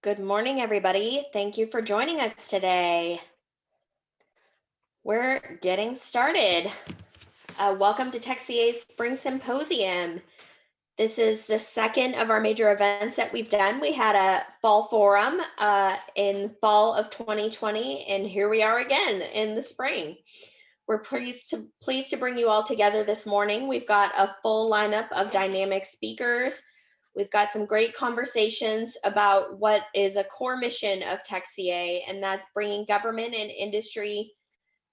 Good morning, everybody. Thank you for joining us today. We're getting started. Welcome to TechCA's Spring Symposium. This is the second of our major events that we've done. We had a fall forum in fall of 2020, and here we are again in the spring. We're pleased to bring you all together this morning. We've got a full lineup of dynamic speakers. We've got some great conversations about what is a core mission of TechCA, and that's bringing government and industry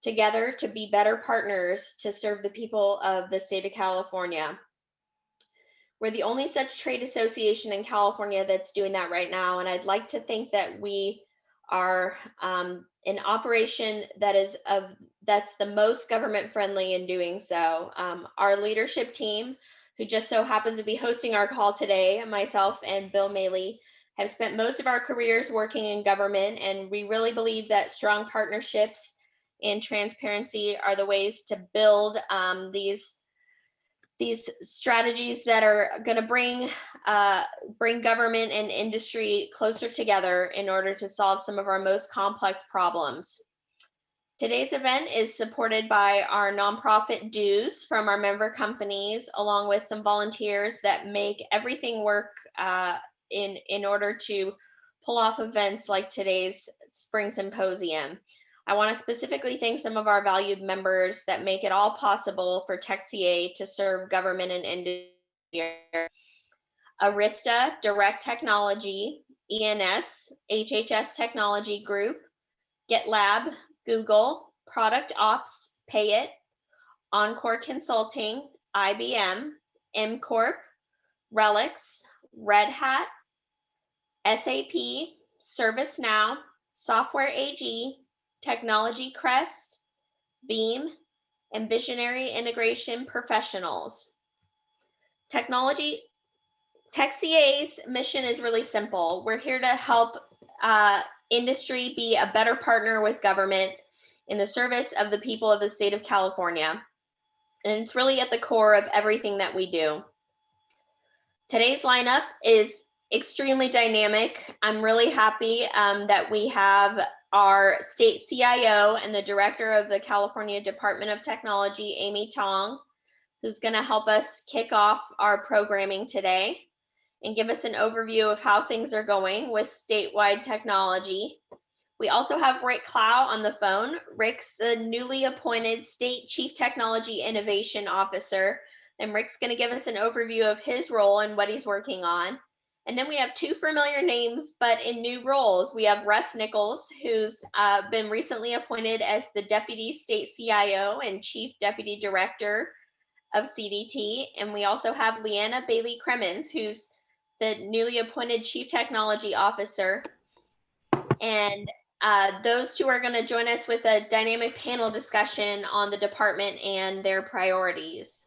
together to be better partners to serve the people of the state of California. We're the only such trade association in California that's doing that right now, and I'd like to think that we are an operation that's the most government friendly in doing so. Our leadership team, who just so happens to be hosting our call today, myself and Bill Maley, have spent most of our careers working in government, and we really believe that strong partnerships and transparency are the ways to build these strategies that are going to bring government and industry closer together in order to solve some of our most complex problems. Today's event is supported by our nonprofit dues from our member companies, along with some volunteers that make everything work in order to pull off events like today's Spring Symposium. I want to specifically thank some of our valued members that make it all possible for TechCA to serve government and industry. Arista, Direct Technology, ENS, HHS Technology Group, GitLab, Google, Product Ops, Payit, Encore Consulting, IBM, MCorp, Relics, Red Hat, SAP, ServiceNow, Software AG, Technology Crest, Beam, and Visionary Integration Professionals. TechCA's mission is really simple. We're here to help industry be a better partner with government in the service of the people of the state of California. And it's really at the core of everything that we do. Today's lineup is extremely dynamic. I'm really happy that we have our state CIO and the director of the California Department of Technology, Amy Tong, who's going to help us kick off our programming today and give us an overview of how things are going with statewide technology. We also have Rick Clow on the phone. Rick's the newly appointed State Chief Technology Innovation Officer, and Rick's going to give us an overview of his role and what he's working on. And then we have two familiar names, but in new roles. We have Russ Nichols, who's been recently appointed as the Deputy State CIO and Chief Deputy Director of CDT. And we also have Leanna Bailey Cremens, who's the newly appointed Chief Technology Officer. And those two are going to join us with a dynamic panel discussion on the department and their priorities.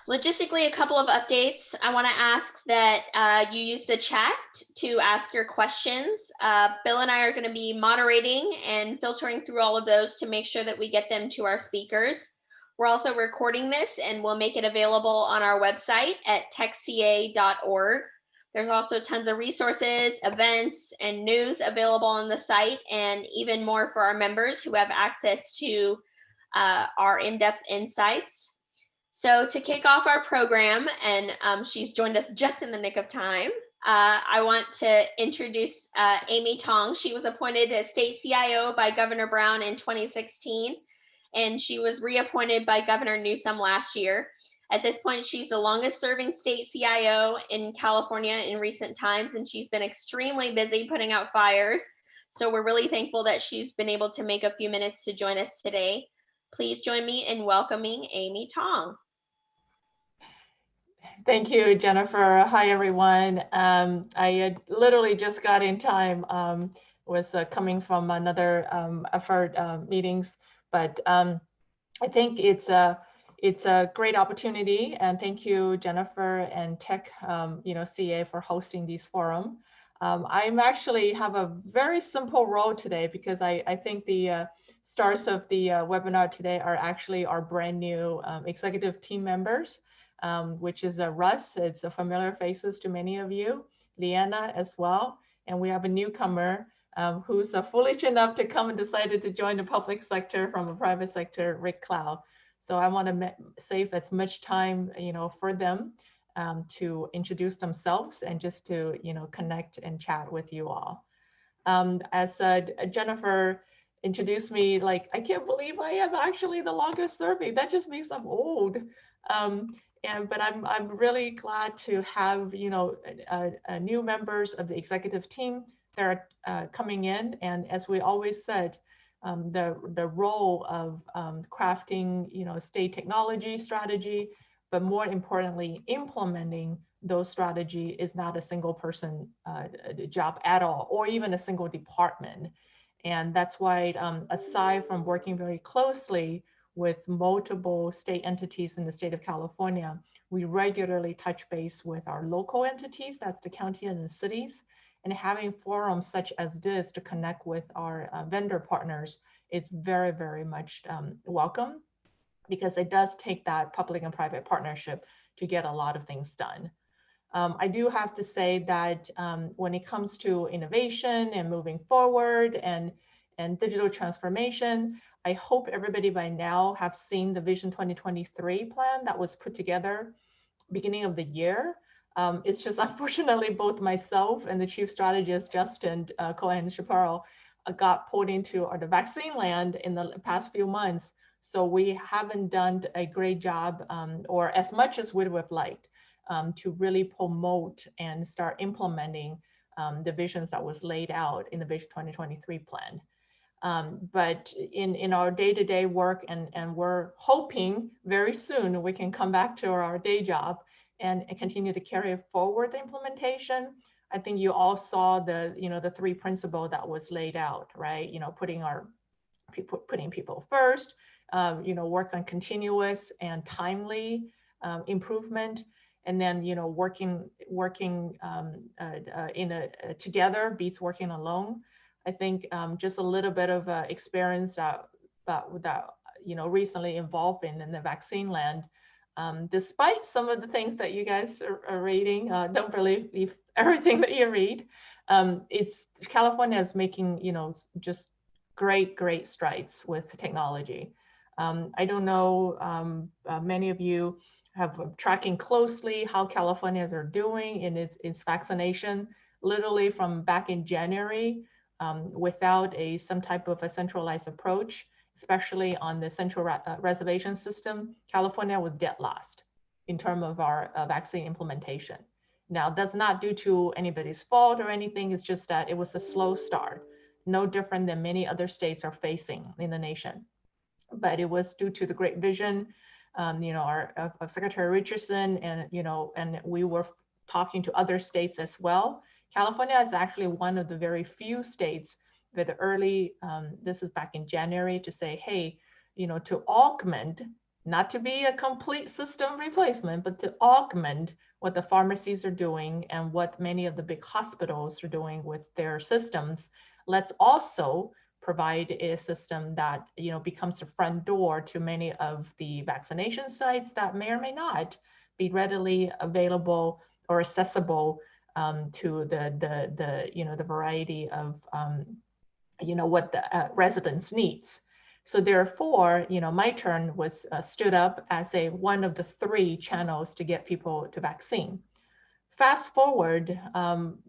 Logistically, a couple of updates. I want to ask that you use the chat to ask your questions. Bill and I are going to be moderating and filtering through all of those to make sure that we get them to our speakers. We're also recording this and we'll make it available on our website at techca.org. There's also tons of resources, events, and news available on the site, and even more for our members who have access to our in-depth insights. So to kick off our program, and she's joined us just in the nick of time, I want to introduce Amy Tong. She was appointed as State CIO by Governor Brown in 2016, and she was reappointed by Governor Newsom last year. At this point, she's the longest serving state CIO in California in recent times, and she's been extremely busy putting out fires. So we're really thankful that she's been able to make a few minutes to join us today. Please join me in welcoming Amy Tong. Thank you, Jennifer. Hi, everyone. I literally just got in time, was coming from another effort meetings, but I think it's a great opportunity, and thank you, Jennifer and Tech, CA for hosting this forum. I'm actually have a very simple role today because I think the stars of the webinar today are actually our brand new executive team members, which is Russ. It's a familiar faces to many of you. Leanna as well. And we have a newcomer who's foolish enough to come and decided to join the public sector from a private sector, Rick Clow. So I want to save as much time, for them to introduce themselves and just to, connect and chat with you all. As Jennifer introduced me, like, I can't believe I am actually the longest serving. That just means I'm old. But I'm really glad to have, new members of the executive team that are coming in. And as we always said, the role of crafting, state technology strategy, but more importantly, implementing those strategy is not a single person job at all, or even a single department. And that's why, aside from working very closely with multiple state entities in the state of California, we regularly touch base with our local entities, that's the county and the cities, and having forums such as this to connect with our vendor partners is very, very much welcome, because it does take that public and private partnership to get a lot of things done. I do have to say that when it comes to innovation and moving forward and digital transformation, I hope everybody by now have seen the Vision 2023 plan that was put together beginning of the year. It's just unfortunately both myself and the chief strategist, Justin Cohen-Chaparro, got pulled into the vaccine land in the past few months. So we haven't done a great job or as much as we would have liked to really promote and start implementing the visions that was laid out in the Vision 2023 plan. But in our day-to-day work, and we're hoping very soon we can come back to our day job and continue to carry forward the implementation. I think you all saw the three principles that was laid out, right? Putting people first, work on continuous and timely improvement, and then working together beats working alone. I think just a little bit of experience that recently involved in the vaccine land. Despite some of the things that you guys are reading, don't believe everything that you read. California is making just great strides with technology. I don't know, many of you have tracking closely how Californians are doing in its vaccination. Literally from back in January, without some type of a centralized approach, especially on the central reservation system, California was dead last in terms of our vaccine implementation. Now, that's not due to anybody's fault or anything. It's just that it was a slow start, no different than many other states are facing in the nation. But it was due to the great vision, of Secretary Richardson, and we were talking to other states as well. California is actually one of the very few states with the early, this is back in January, to say, hey, to augment, not to be a complete system replacement, but to augment what the pharmacies are doing and what many of the big hospitals are doing with their systems. Let's also provide a system that becomes the front door to many of the vaccination sites that may or may not be readily available or accessible to the variety of what the residents needs. So therefore, my turn was stood up as one of the three channels to get people to vaccine. Fast forward,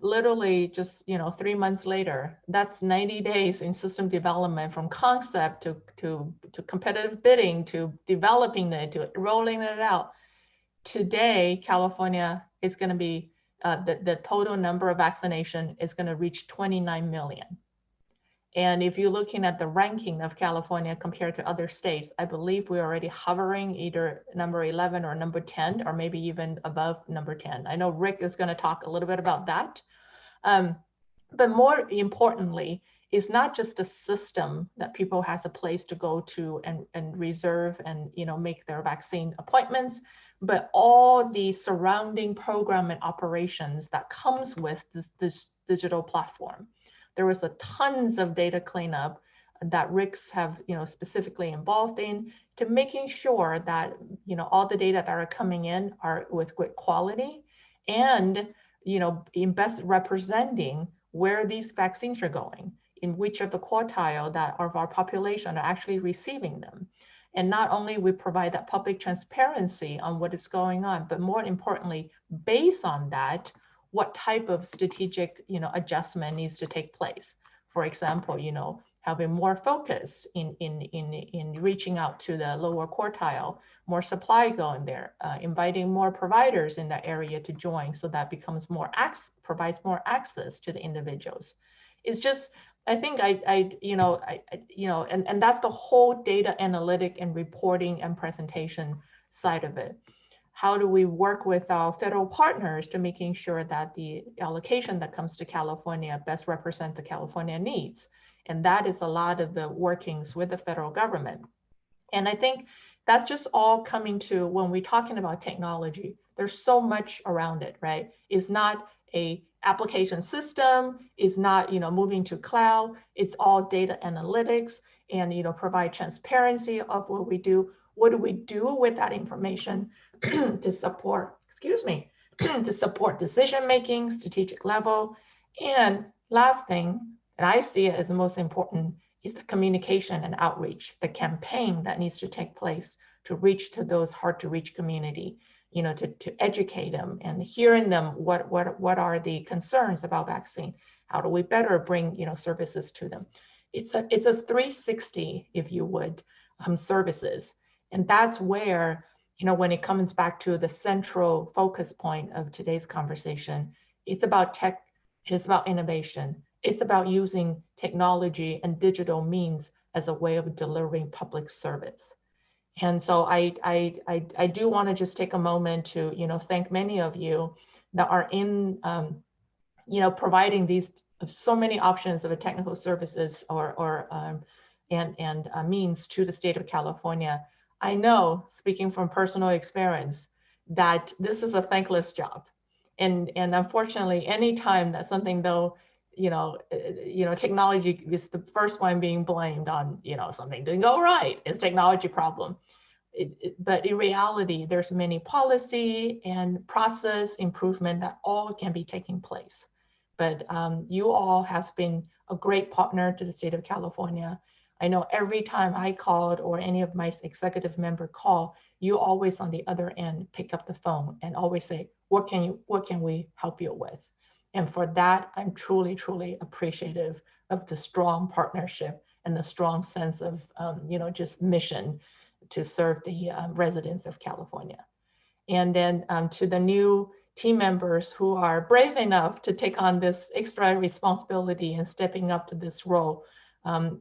literally just 3 months later, that's 90 days in system development, from concept to competitive bidding, to developing it, to rolling it out. Today, California is going to be, the total number of vaccination is going to reach 29 million. And if you're looking at the ranking of California compared to other states, I believe we're already hovering either number 11 or number 10, or maybe even above number 10. I know Rick is going to talk a little bit about that. But more importantly, it's not just a system that people has a place to go to and reserve and make their vaccine appointments, but all the surrounding program and operations that comes with this digital platform. There was tons of data cleanup that Rick's have specifically involved in, to making sure that all the data that are coming in are with good quality, and in best representing where these vaccines are going, in which of the quartile that of our population are actually receiving them. And not only we provide that public transparency on what is going on, but more importantly, based on that, what type of strategic adjustment needs to take place. For example, having more focus in reaching out to the lower quartile, more supply going there, inviting more providers in that area to join, so that becomes more provides more access to the individuals. It's just, I think and that's the whole data analytic and reporting and presentation side of it. How do we work with our federal partners to making sure that the allocation that comes to California best represent the California needs? And that is a lot of the workings with the federal government. And I think that's just all coming to when we're talking about technology, there's so much around it, right? It's not a application system, it's not moving to cloud, it's all data analytics and provide transparency of what we do. What do we do with that information to support, to support decision making, strategic level. And last thing, and I see it as the most important, is the communication and outreach, the campaign that needs to take place to reach to those hard to reach community, to educate them and hearing them what are the concerns about vaccine, how do we better bring services to them. It's a 360, if you would, services. And that's where, when it comes back to the central focus point of today's conversation, it's about tech, and it's about innovation. It's about using technology and digital means as a way of delivering public service. And so I do want to just take a moment to thank many of you that are in providing these so many options of a technical services and means to the state of California. I know, speaking from personal experience, that this is a thankless job. And unfortunately, anytime that something though, technology is the first one being blamed on, something didn't go right, it's technology problem. But in reality, there's many policy and process improvement that all can be taking place. But you all have been a great partner to the state of California. I know every time I called or any of my executive member call, you always on the other end pick up the phone and always say, what can we help you with? And for that, I'm truly, truly appreciative of the strong partnership and the strong sense of, just mission to serve the residents of California. And then to the new team members who are brave enough to take on this extra responsibility and stepping up to this role,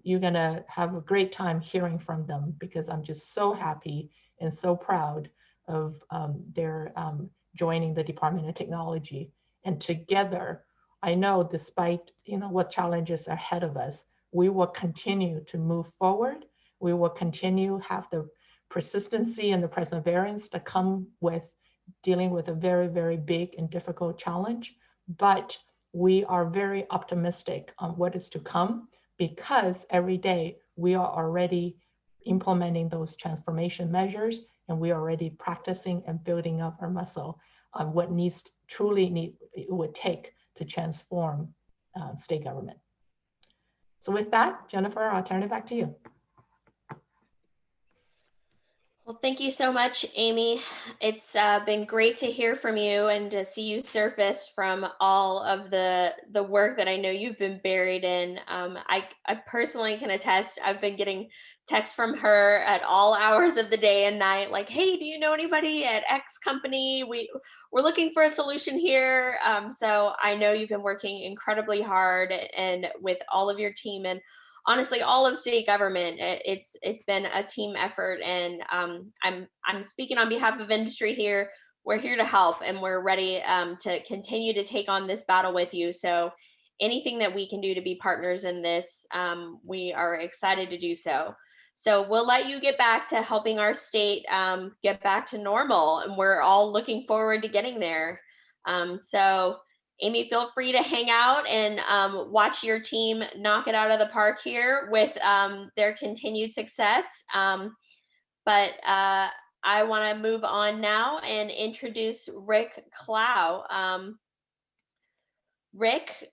you're gonna have a great time hearing from them, because I'm just so happy and so proud of their joining the Department of Technology. And together, I know despite what challenges are ahead of us, we will continue to move forward. We will continue have the persistency and the perseverance that come with dealing with a very, very big and difficult challenge. But we are very optimistic on what is to come, because every day we are already implementing those transformation measures, and we are already practicing and building up our muscle on what it would take to transform state government. So with that, Jennifer, I'll turn it back to you. Well, thank you so much, Amy. It's been great to hear from you and to see you surface from all of the work that I know you've been buried in. I personally can attest, I've been getting texts from her at all hours of the day and night, like, hey, do you know anybody at X company? We're looking for a solution here. So I know you've been working incredibly hard and with all of your team, and honestly, all of state government, it's been a team effort, and I'm speaking on behalf of industry here. We're here to help, and we're ready to continue to take on this battle with you. So anything that we can do to be partners in this, we are excited to do so. So we'll let you get back to helping our state get back to normal, and we're all looking forward to getting there. So Amy, feel free to hang out and watch your team knock it out of the park here with their continued success. But I want to move on now and introduce Rick Clow. Rick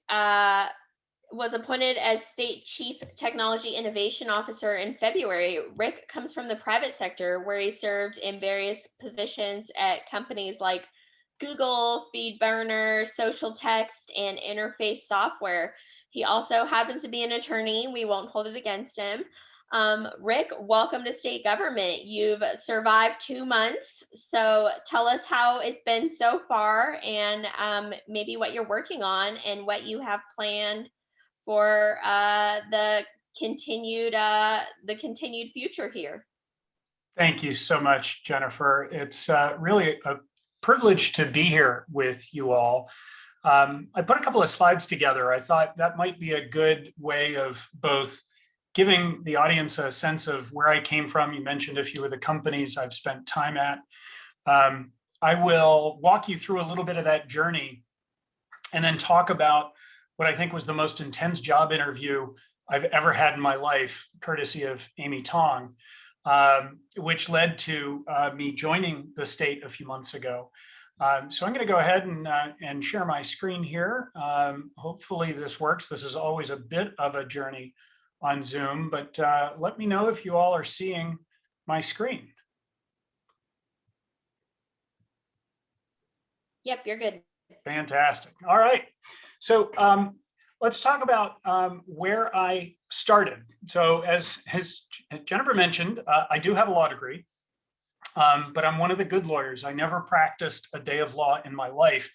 was appointed as State Chief Technology Innovation Officer in February. Rick comes from the private sector, where he served in various positions at companies like Google, FeedBurner, Social Text, and Interface Software. He also happens to be an attorney. We won't hold it against him. Rick, welcome to state government. You've survived 2 months, so tell us how it's been so far, and maybe what you're working on and what you have planned for the continued future here. Thank you so much, Jennifer. It's really a privilege to be here with you all. I put a couple of slides together. I thought that might be a good way of both giving the audience a sense of where I came from. You mentioned a few of the companies I've spent time at. I will walk you through a little bit of that journey and then talk about what I think was the most intense job interview I've ever had in my life, courtesy of Amy Tong, which led to me joining the state a few months ago. So I'm going to go ahead and share my screen here. Hopefully this works. This is always a bit of a journey on Zoom, but let me know if you all are seeing my screen. Yep, you're good. Fantastic. All right. So let's talk about where I started. So as Jennifer mentioned, I do have a law degree, but I'm one of the good lawyers. I never practiced a day of law in my life,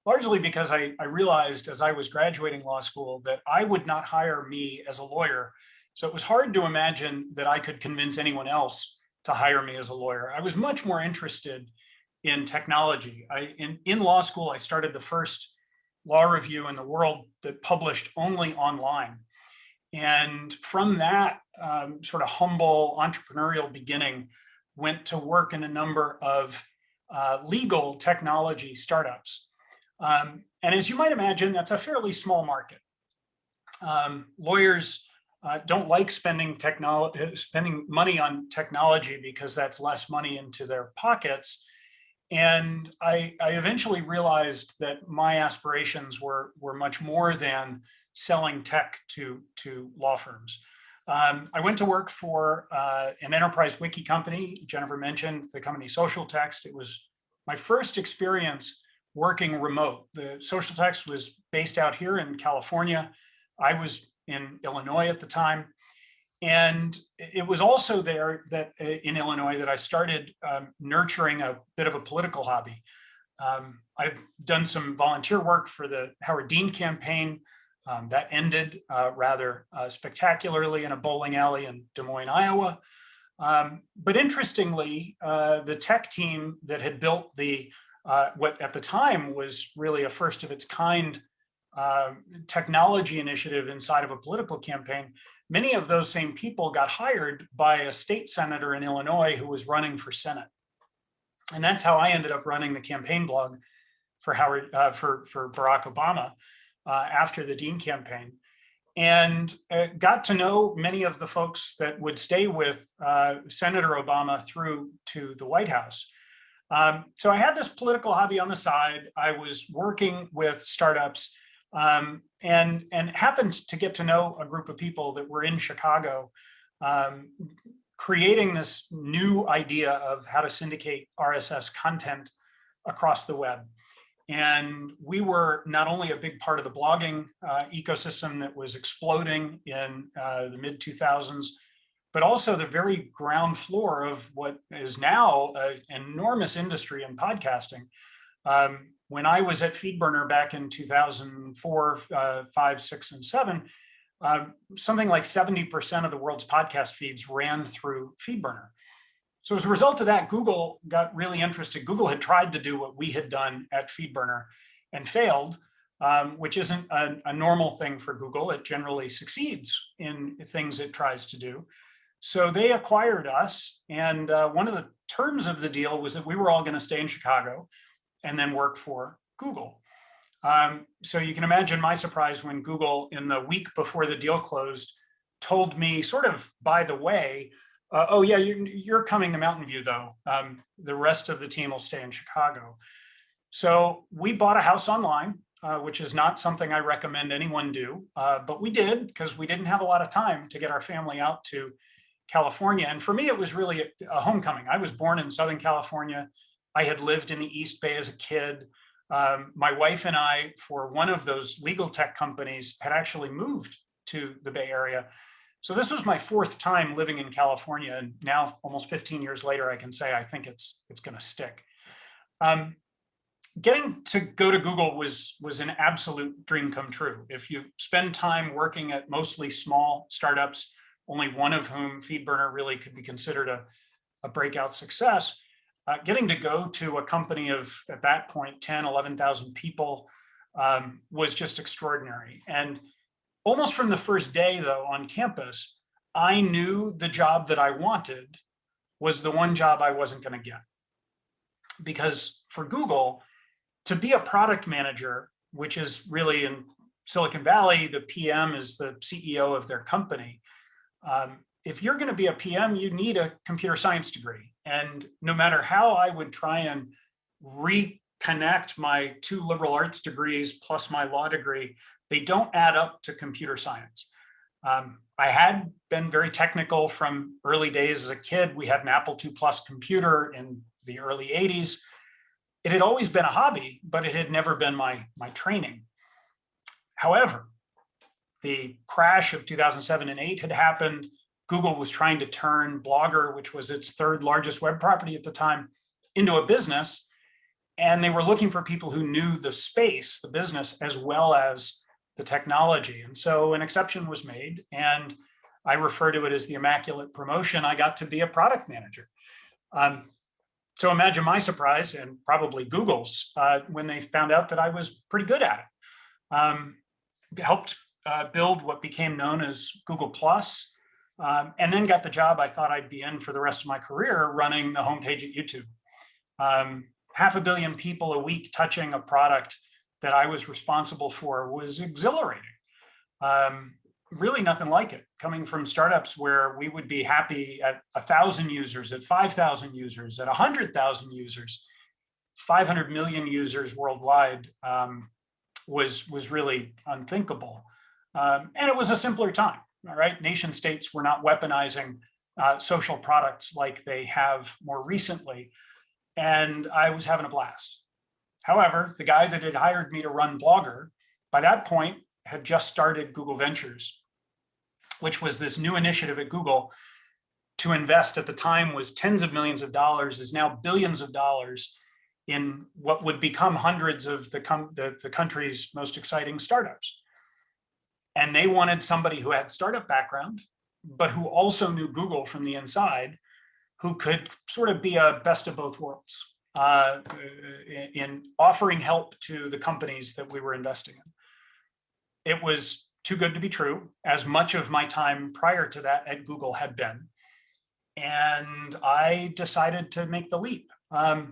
largely because I realized as I was graduating law school that I would not hire me as a lawyer. So it was hard to imagine that I could convince anyone else to hire me as a lawyer. I was much more interested in technology. In law school, I started the first law review in the world that published only online. And from that sort of humble entrepreneurial beginning, went to work in a number of legal technology startups. And as you might imagine, that's a fairly small market. Lawyers don't like spending money on technology because that's less money into their pockets. And I eventually realized that my aspirations were much more than selling tech to law firms. I went to work for an enterprise wiki company. Jennifer mentioned the company Social Text. It was my first experience working remote. The Social Text was based out here in California. I was in Illinois at the time. And it was also there that in Illinois that I started nurturing a bit of a political hobby. I've done some volunteer work for the Howard Dean campaign. That ended rather spectacularly in a bowling alley in Des Moines, Iowa. But interestingly, the tech team that had built the what at the time was really a first of its kind technology initiative inside of a political campaign, many of those same people got hired by a state senator in Illinois who was running for Senate. And that's how I ended up running the campaign blog for for Barack Obama after the Dean campaign, and got to know many of the folks that would stay with Senator Obama through to the White House. So I had this political hobby on the side. I was working with startups and happened to get to know a group of people that were in Chicago, creating this new idea of how to syndicate RSS content across the web. And we were not only a big part of the blogging ecosystem that was exploding in the mid 2000s, but also the very ground floor of what is now an enormous industry in podcasting. When I was at FeedBurner back in 2004, 5, 6, and 7, something like 70% of the world's podcast feeds ran through FeedBurner. So as a result of that, Google got really interested. Google had tried to do what we had done at FeedBurner and failed, which isn't a normal thing for Google. It generally succeeds in things it tries to do. So they acquired us. And one of the terms of the deal was that we were all going to stay in Chicago and then work for Google. So you can imagine my surprise when Google, in the week before the deal closed, told me sort of by the way, oh yeah, you're coming to Mountain View though. The rest of the team will stay in Chicago. So we bought a house online. which is not something I recommend anyone do, but we did because we didn't have a lot of time to get our family out to California. And for me, it was really a homecoming. I was born in Southern California. I had lived in the East Bay as a kid. My wife and I, for one of those legal tech companies, had actually moved to the Bay Area. So this was my fourth time living in California. And now, almost 15 years later, I can say I think it's going to stick. Getting to go to Google was an absolute dream come true. If you spend time working at mostly small startups, only one of whom, FeedBurner, really could be considered a breakout success, getting to go to a company of, at that point, 10, 11,000 people was just extraordinary. And almost from the first day, though, on campus, I knew the job that I wanted was the one job I wasn't going to get. Because for Google, to be a product manager, which is really in Silicon Valley, the PM is the CEO of their company. If you're going to be a PM, you need a computer science degree. And no matter how I would try and reconnect my 2 liberal arts degrees plus my law degree, they don't add up to computer science. I had been very technical from early days as a kid. We had an Apple II Plus computer in the early 80s. It had always been a hobby, but it had never been my training. However, the crash of 2007 and 8 had happened. Google was trying to turn Blogger, which was its 3rd largest web property at the time, into a business. And they were looking for people who knew the space, the business, as well as the technology. And so an exception was made. And I refer to it as the immaculate promotion. I got to be a product manager. So imagine my surprise, and probably Google's, when they found out that I was pretty good at it. Helped build what became known as Google Plus, and then got the job I thought I'd be in for the rest of my career, running the homepage at YouTube. 500 million people a week touching a product that I was responsible for was exhilarating. Really nothing like it, coming from startups where we would be happy at 1,000 users, at 5,000 users, at 100,000 users. 500 million users worldwide was really unthinkable. And it was a simpler time, all right? Nation states were not weaponizing social products like they have more recently. And I was having a blast. However, the guy that had hired me to run Blogger, by that point, had just started Google Ventures, which was this new initiative at Google to invest, at the time was tens of millions of dollars, is now billions of dollars in what would become hundreds of the country's most exciting startups. And they wanted somebody who had startup background, but who also knew Google from the inside, who could sort of be a best of both worlds in offering help to the companies that we were investing in. It was too good to be true, as much of my time prior to that at Google had been. And I decided to make the leap. I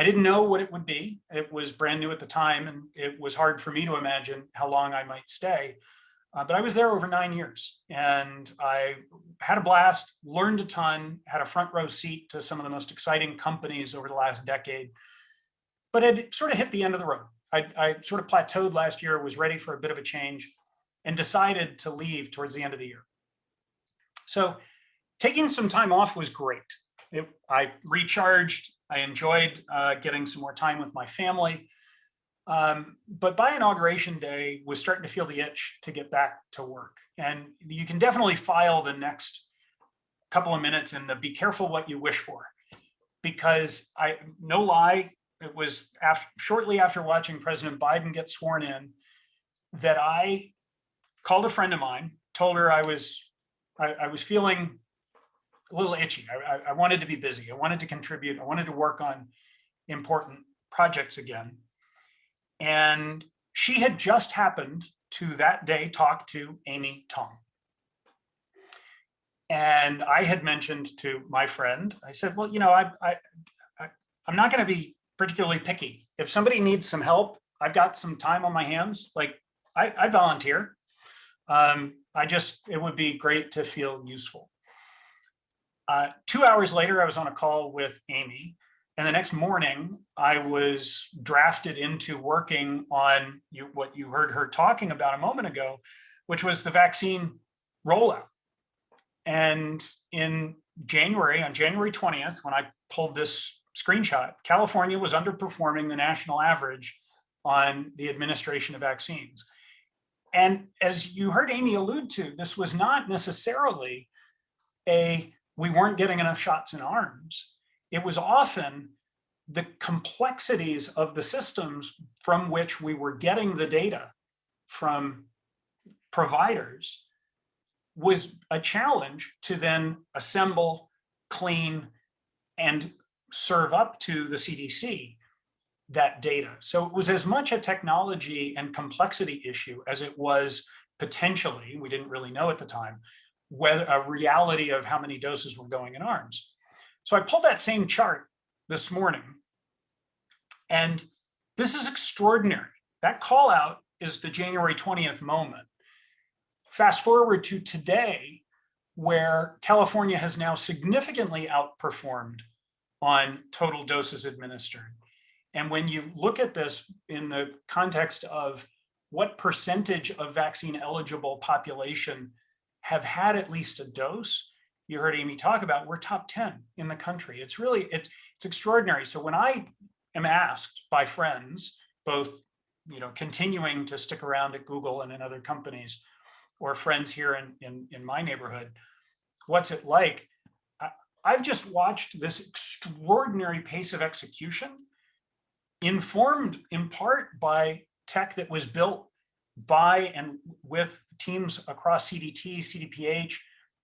didn't know what it would be. It was brand new at the time, and it was hard for me to imagine how long I might stay. But I was there over 9 years, and I had a blast, learned a ton, had a front row seat to some of the most exciting companies over the last decade, but it sort of hit the end of the road. I sort of plateaued last year, was ready for a bit of a change, and decided to leave towards the end of the year. So taking some time off was great. I recharged. I enjoyed getting some more time with my family. But by inauguration day, was starting to feel the itch to get back to work. And you can definitely file the next couple of minutes in the be careful what you wish for. Because no lie, it was shortly after watching President Biden get sworn in that I called a friend of mine, told her I was feeling a little itchy. I wanted to be busy. I wanted to contribute. I wanted to work on important projects again. And she had just happened to that day talk to Amy Tong. And I had mentioned to my friend, I said, well, I'm not going to be particularly picky. If somebody needs some help, I've got some time on my hands. Like I volunteer. It would be great to feel useful. 2 hours later, I was on a call with Amy, And the next morning, I was drafted into working on what you heard her talking about a moment ago, which was the vaccine rollout. And in January, on January 20th, when I pulled this screenshot, California was underperforming the national average on the administration of vaccines. And as you heard Amy allude to, this was not necessarily we weren't getting enough shots in arms. It was often the complexities of the systems from which we were getting the data from providers was a challenge to then assemble, clean, and serve up to the CDC that data. So it was as much a technology and complexity issue as it was potentially, we didn't really know at the time, whether a reality of how many doses were going in arms. So I pulled that same chart this morning, and this is extraordinary. That call out is the January 20th moment. Fast forward to today, where California has now significantly outperformed on total doses administered. And when you look at this in the context of what percentage of vaccine eligible population have had at least a dose, you heard Amy talk about, we're top 10 in the country. It's really, it's extraordinary. So when I am asked by friends, both continuing to stick around at Google and in other companies, or friends here in my neighborhood, what's it like? I've just watched this extraordinary pace of execution, informed in part by tech that was built by and with teams across CDT, CDPH,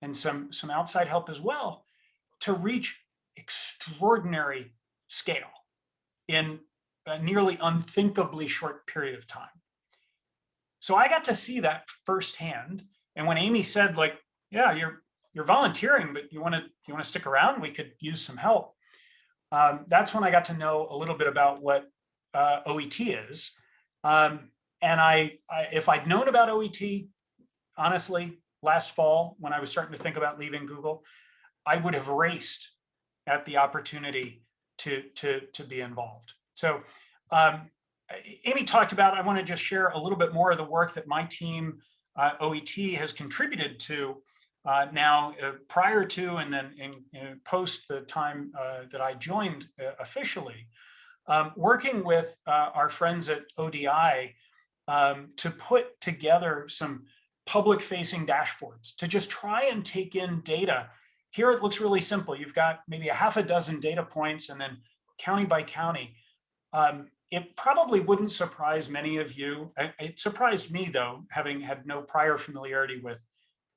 and some outside help as well, to reach extraordinary scale in a nearly unthinkably short period of time. So I got to see that firsthand. And when Amy said, like, yeah, you're volunteering, but you want to stick around, we could use some help. That's when I got to know a little bit about what OET is. And if I'd known about OET, honestly, last fall, when I was starting to think about leaving Google, I would have raced at the opportunity to be involved. So Amy talked about, I want to just share a little bit more of the work that my team, OET, has contributed to now prior to and then in post the time that I joined officially, working with our friends at ODI to put together some public-facing dashboards to just try and take in data. Here it looks really simple. You've got maybe a half a dozen data points and then county by county. It probably wouldn't surprise many of you. It surprised me, though, having had no prior familiarity with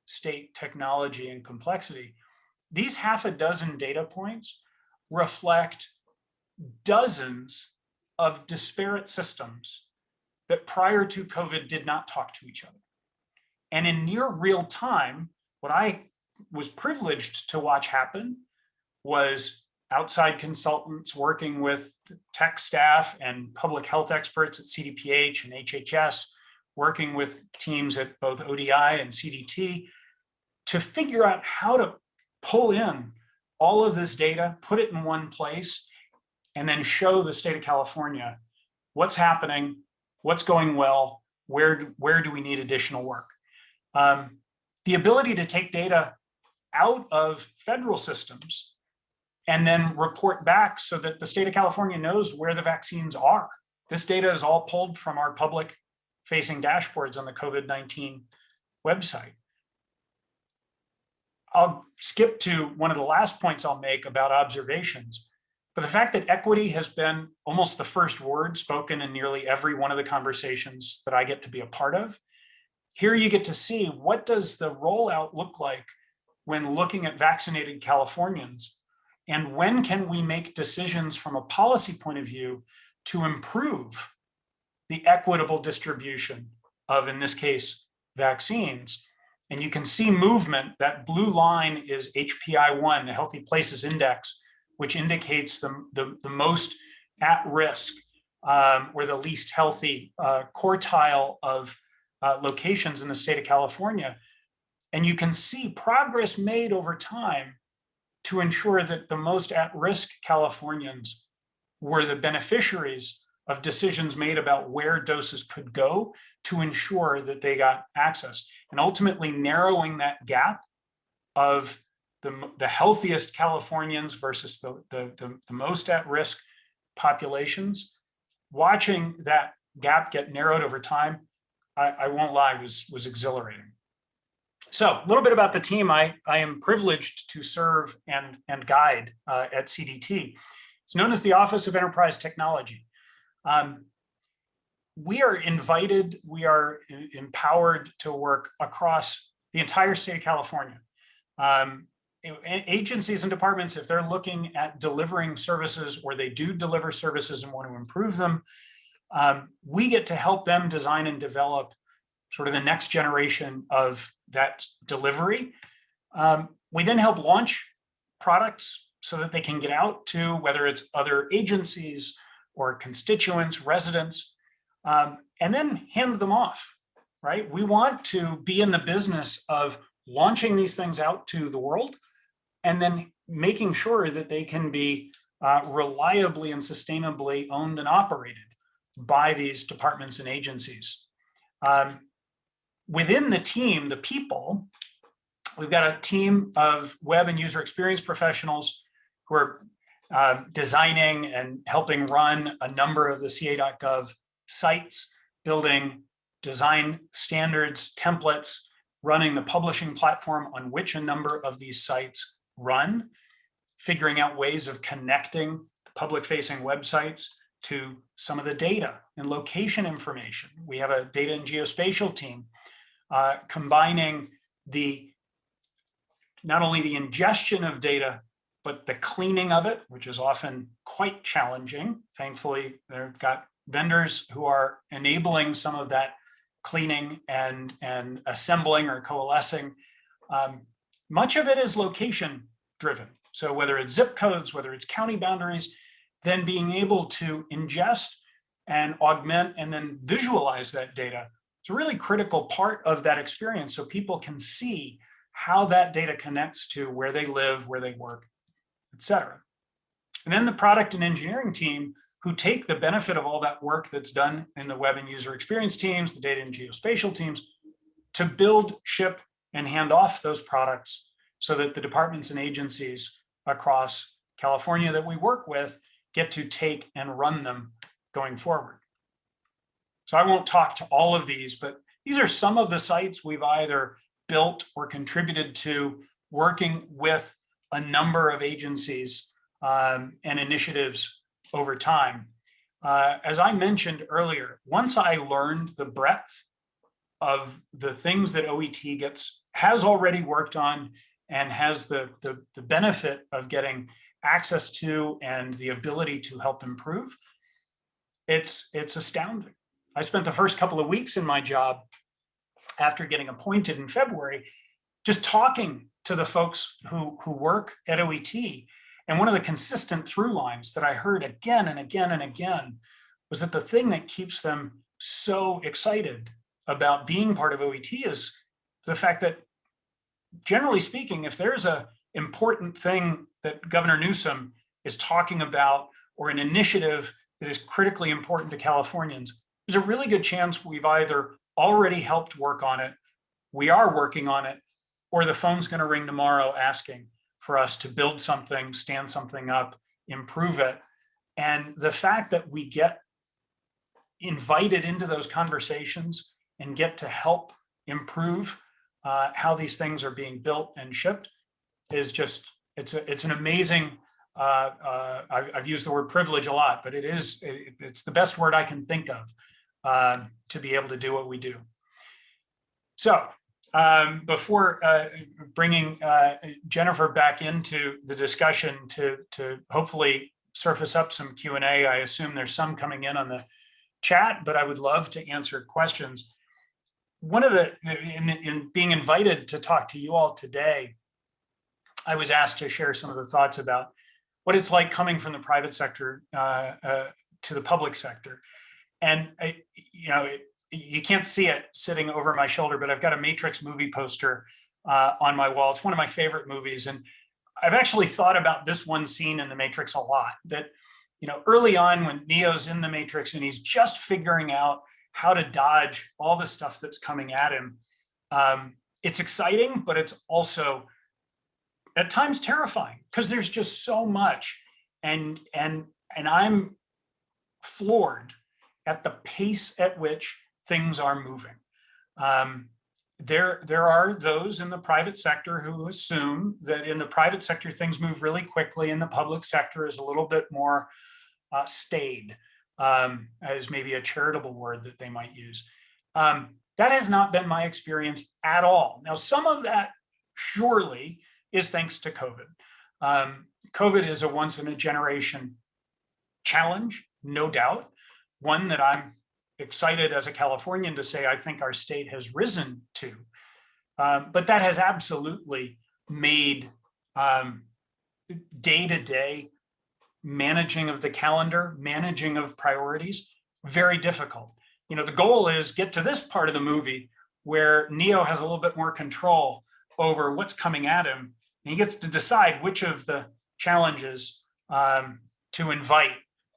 state technology and complexity. These half a dozen data points reflect dozens of disparate systems that prior to COVID did not talk to each other. And in near real time, what I was privileged to watch happen was outside consultants working with tech staff and public health experts at CDPH and HHS, working with teams at both ODI and CDT to figure out how to pull in all of this data, put it in one place, and then show the state of California what's happening, what's going well, where do we need additional work. The ability to take data out of federal systems and then report back so that the state of California knows where the vaccines are. This data is all pulled from our public-facing dashboards on the COVID-19 website. I'll skip to one of the last points I'll make about observations, but the fact that equity has been almost the first word spoken in nearly every one of the conversations that I get to be a part of. Here you get to see, what does the rollout look like when looking at vaccinated Californians? And when can we make decisions from a policy point of view to improve the equitable distribution of, in this case, vaccines? And you can see movement. That blue line is HPI-1, the Healthy Places Index, which indicates the most at risk or the least healthy quartile of locations in the state of California. And you can see progress made over time to ensure that the most at-risk Californians were the beneficiaries of decisions made about where doses could go to ensure that they got access, and ultimately narrowing that gap of the healthiest Californians versus the most at-risk populations. Watching that gap get narrowed over time, I won't lie, was exhilarating. So a little bit about the team. I am privileged to serve and guide at CDT. It's known as the Office of Enterprise Technology. We are invited, we are empowered to work across the entire state of California. Agencies and departments, if they're looking at delivering services or they do deliver services and want to improve them, we get to help them design and develop sort of the next generation of that delivery. We then help launch products so that they can get out to whether it's other agencies or constituents, residents, and then hand them off, right? We want to be in the business of launching these things out to the world and then making sure that they can be reliably and sustainably owned and operated by these departments and agencies. Within the team, the people, we've got a team of web and user experience professionals who are designing and helping run a number of the ca.gov sites, building design standards, templates, running the publishing platform on which a number of these sites run, figuring out ways of connecting public-facing websites to some of the data and location information. We have a data and geospatial team combining not only the ingestion of data, but the cleaning of it, which is often quite challenging. Thankfully, they've got vendors who are enabling some of that cleaning and assembling or coalescing. Much of it is location driven. So whether it's zip codes, whether it's county boundaries, then being able to ingest and augment and then visualize that data is a really critical part of that experience so people can see how that data connects to where they live, where they work, et cetera. And then the product and engineering team who take the benefit of all that work that's done in the web and user experience teams, the data and geospatial teams, to build, ship, and hand off those products so that the departments and agencies across California that we work with get to take and run them going forward. So I won't talk to all of these, but these are some of the sites we've either built or contributed to, working with a number of agencies and initiatives over time. As I mentioned earlier, once I learned the breadth of the things that OET has already worked on and has the benefit of getting access to and the ability to help improve, it's astounding. I spent the first couple of weeks in my job after getting appointed in February, just talking to the folks who work at OET. And one of the consistent through lines that I heard again and again and again was that the thing that keeps them so excited about being part of OET is the fact that, generally speaking, if there's an important thing that Governor Newsom is talking about or an initiative that is critically important to Californians, there's a really good chance we've either already helped work on it, we are working on it, or the phone's going to ring tomorrow asking for us to build something, stand something up, improve it. And the fact that we get invited into those conversations and get to help improve how these things are being built and shipped is just, it's an amazing, I've used the word privilege a lot, but it's the best word I can think of to be able to do what we do. So before bringing Jennifer back into the discussion to hopefully surface up some Q&A, I assume there's some coming in on the chat, but I would love to answer questions. One of in being invited to talk to you all today, I was asked to share some of the thoughts about what it's like coming from the private sector to the public sector. And you can't see it sitting over my shoulder, but I've got a Matrix movie poster on my wall. It's one of my favorite movies. And I've actually thought about this one scene in The Matrix a lot, that, early on when Neo's in the Matrix and he's just figuring out how to dodge all the stuff that's coming at him. It's exciting, but it's also at times terrifying because there's just so much. And I'm floored at the pace at which things are moving. There are those in the private sector who assume that in the private sector, things move really quickly and the public sector is a little bit more staid, as maybe a charitable word that they might use. That has not been my experience at all. Now, some of that surely is thanks to COVID. COVID is a once in a generation challenge, no doubt, one that I'm excited as a Californian to say I think our state has risen to. But that has absolutely made day-to-day managing of the calendar, managing of priorities, very difficult. The goal is get to this part of the movie where Neo has a little bit more control over what's coming at him. And he gets to decide which of the challenges to invite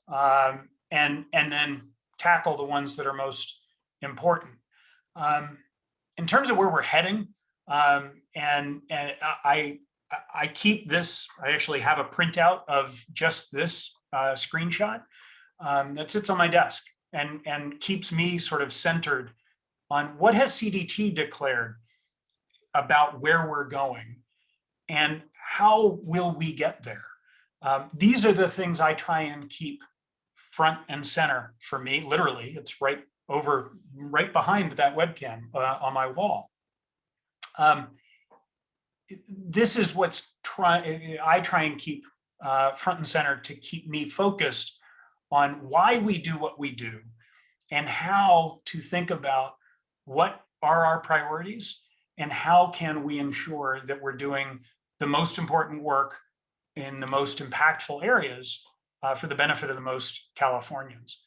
and then tackle the ones that are most important. In terms of where we're heading, and I keep this, I actually have a printout of just this screenshot that sits on my desk and keeps me sort of centered on what has CDT declared about where we're going and how will we get there. These are the things I try and keep front and center for me. Literally, it's right behind that webcam on my wall. This is I try and keep front and center to keep me focused on why we do what we do and how to think about what are our priorities and how can we ensure that we're doing the most important work in the most impactful areas for the benefit of the most Californians.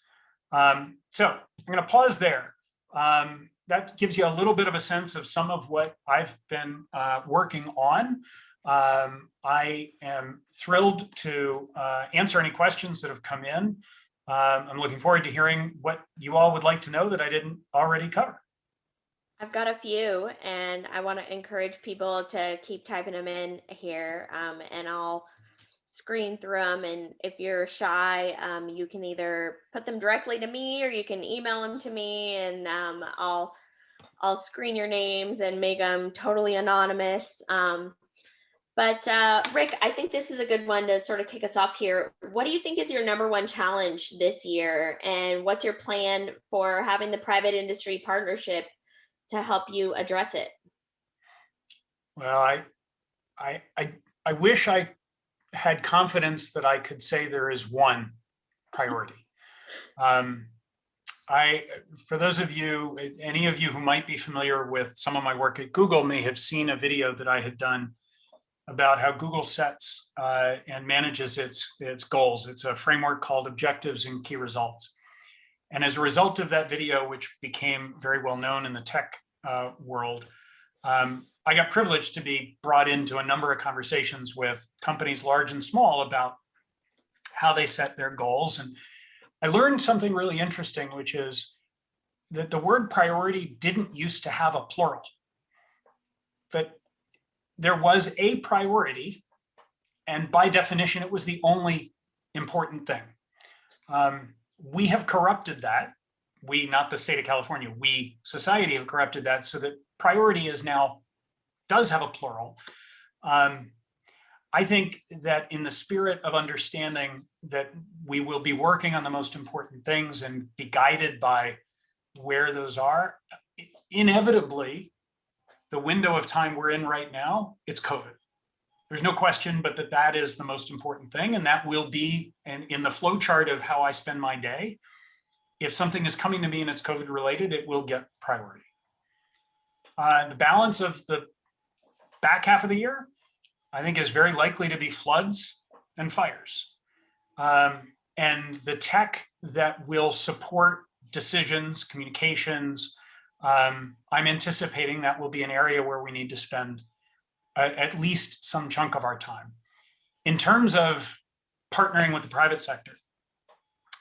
So I'm going to pause there. That gives you a little bit of a sense of some of what I've been working on. I am thrilled to answer any questions that have come in. I'm looking forward to hearing what you all would like to know that I didn't already cover. I've got a few, and I want to encourage people to keep typing them in here, and I'll screen through them. And if you're shy, you can either put them directly to me or you can email them to me, and I'll screen your names and make them totally anonymous. But Rick, I think this is a good one to sort of kick us off here. What do you think is your number one challenge this year, and what's your plan for having the private industry partnership to help you address it? Well, I wish I had confidence that I could say there is one priority. For those of you, any of you who might be familiar with some of my work at Google may have seen a video that I had done about how Google sets and manages its goals. It's a framework called Objectives and Key Results. And as a result of that video, which became very well known in the tech world, I got privileged to be brought into a number of conversations with companies large and small about how they set their goals. And I learned something really interesting, which is that the word priority didn't used to have a plural. That there was a priority, and by definition, it was the only important thing. We have corrupted that. We, not the state of California, we, society, have corrupted that so that priority does have a plural. I think that in the spirit of understanding that we will be working on the most important things and be guided by where those are, inevitably, the window of time we're in right now, it's COVID. There's no question but that is the most important thing, and that will be in the flow chart of how I spend my day. If something is coming to me and it's COVID related, it will get priority. The balance of the back half of the year, I think, is very likely to be floods and fires. And the tech that will support decisions, communications, I'm anticipating that will be an area where we need to spend at least some chunk of our time. In terms of partnering with the private sector,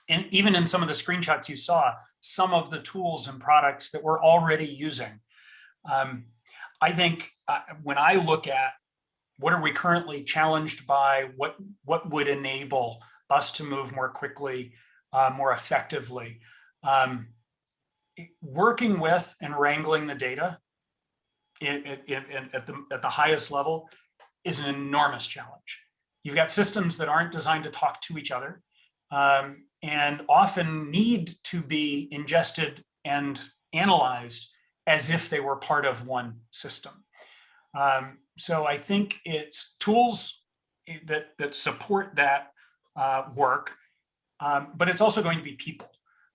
and even in some of the screenshots you saw, some of the tools and products that we're already using. I think when I look at what are we currently challenged by, what would enable us to move more quickly, more effectively, working with and wrangling the data at the highest level is an enormous challenge. You've got systems that aren't designed to talk to each other, and often need to be ingested and analyzed as if they were part of one system. So I think it's tools that support that work, but it's also going to be people.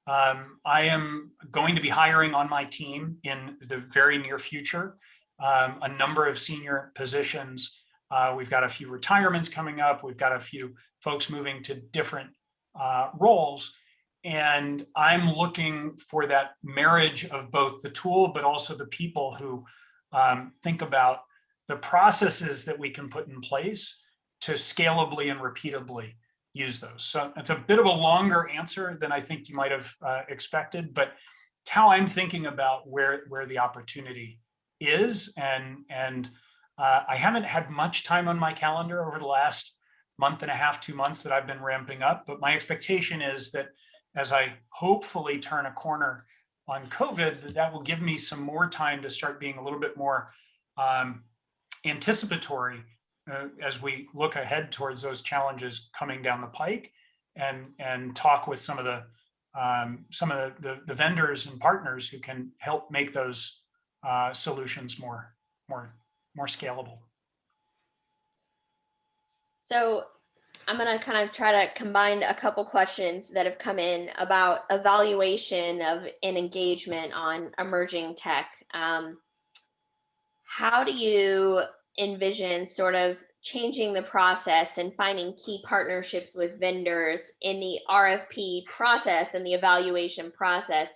I am going to be hiring on my team in the very near future a number of senior positions. We've got a few retirements coming up. We've got a few folks moving to different roles. And I'm looking for that marriage of both the tool, but also the people who think about the processes that we can put in place to scalably and repeatably use those. So it's a bit of a longer answer than I think you might have expected, but it's how I'm thinking about where the opportunity is. And I haven't had much time on my calendar over the last month and a half, 2 months that I've been ramping up. But my expectation is that as I hopefully turn a corner on COVID, that will give me some more time to start being a little bit more anticipatory as we look ahead towards those challenges coming down the pike, and talk with some of the vendors and partners who can help make those solutions more scalable. So I'm going to kind of try to combine a couple questions that have come in about evaluation of and engagement on emerging tech. How do you envision sort of changing the process and finding key partnerships with vendors in the RFP process and the evaluation process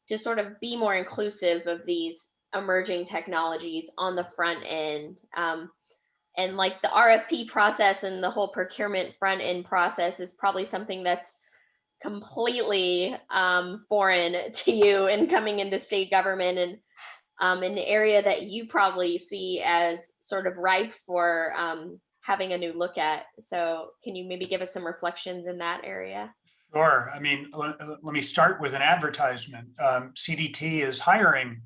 to sort of be more inclusive of these emerging technologies on the front end? And like the RFP process and the whole procurement front end process is probably something that's completely foreign to you and coming into state government, and an area that you probably see as sort of ripe for having a new look at. So can you maybe give us some reflections in that area? Sure. I mean, let me start with an advertisement. CDT is hiring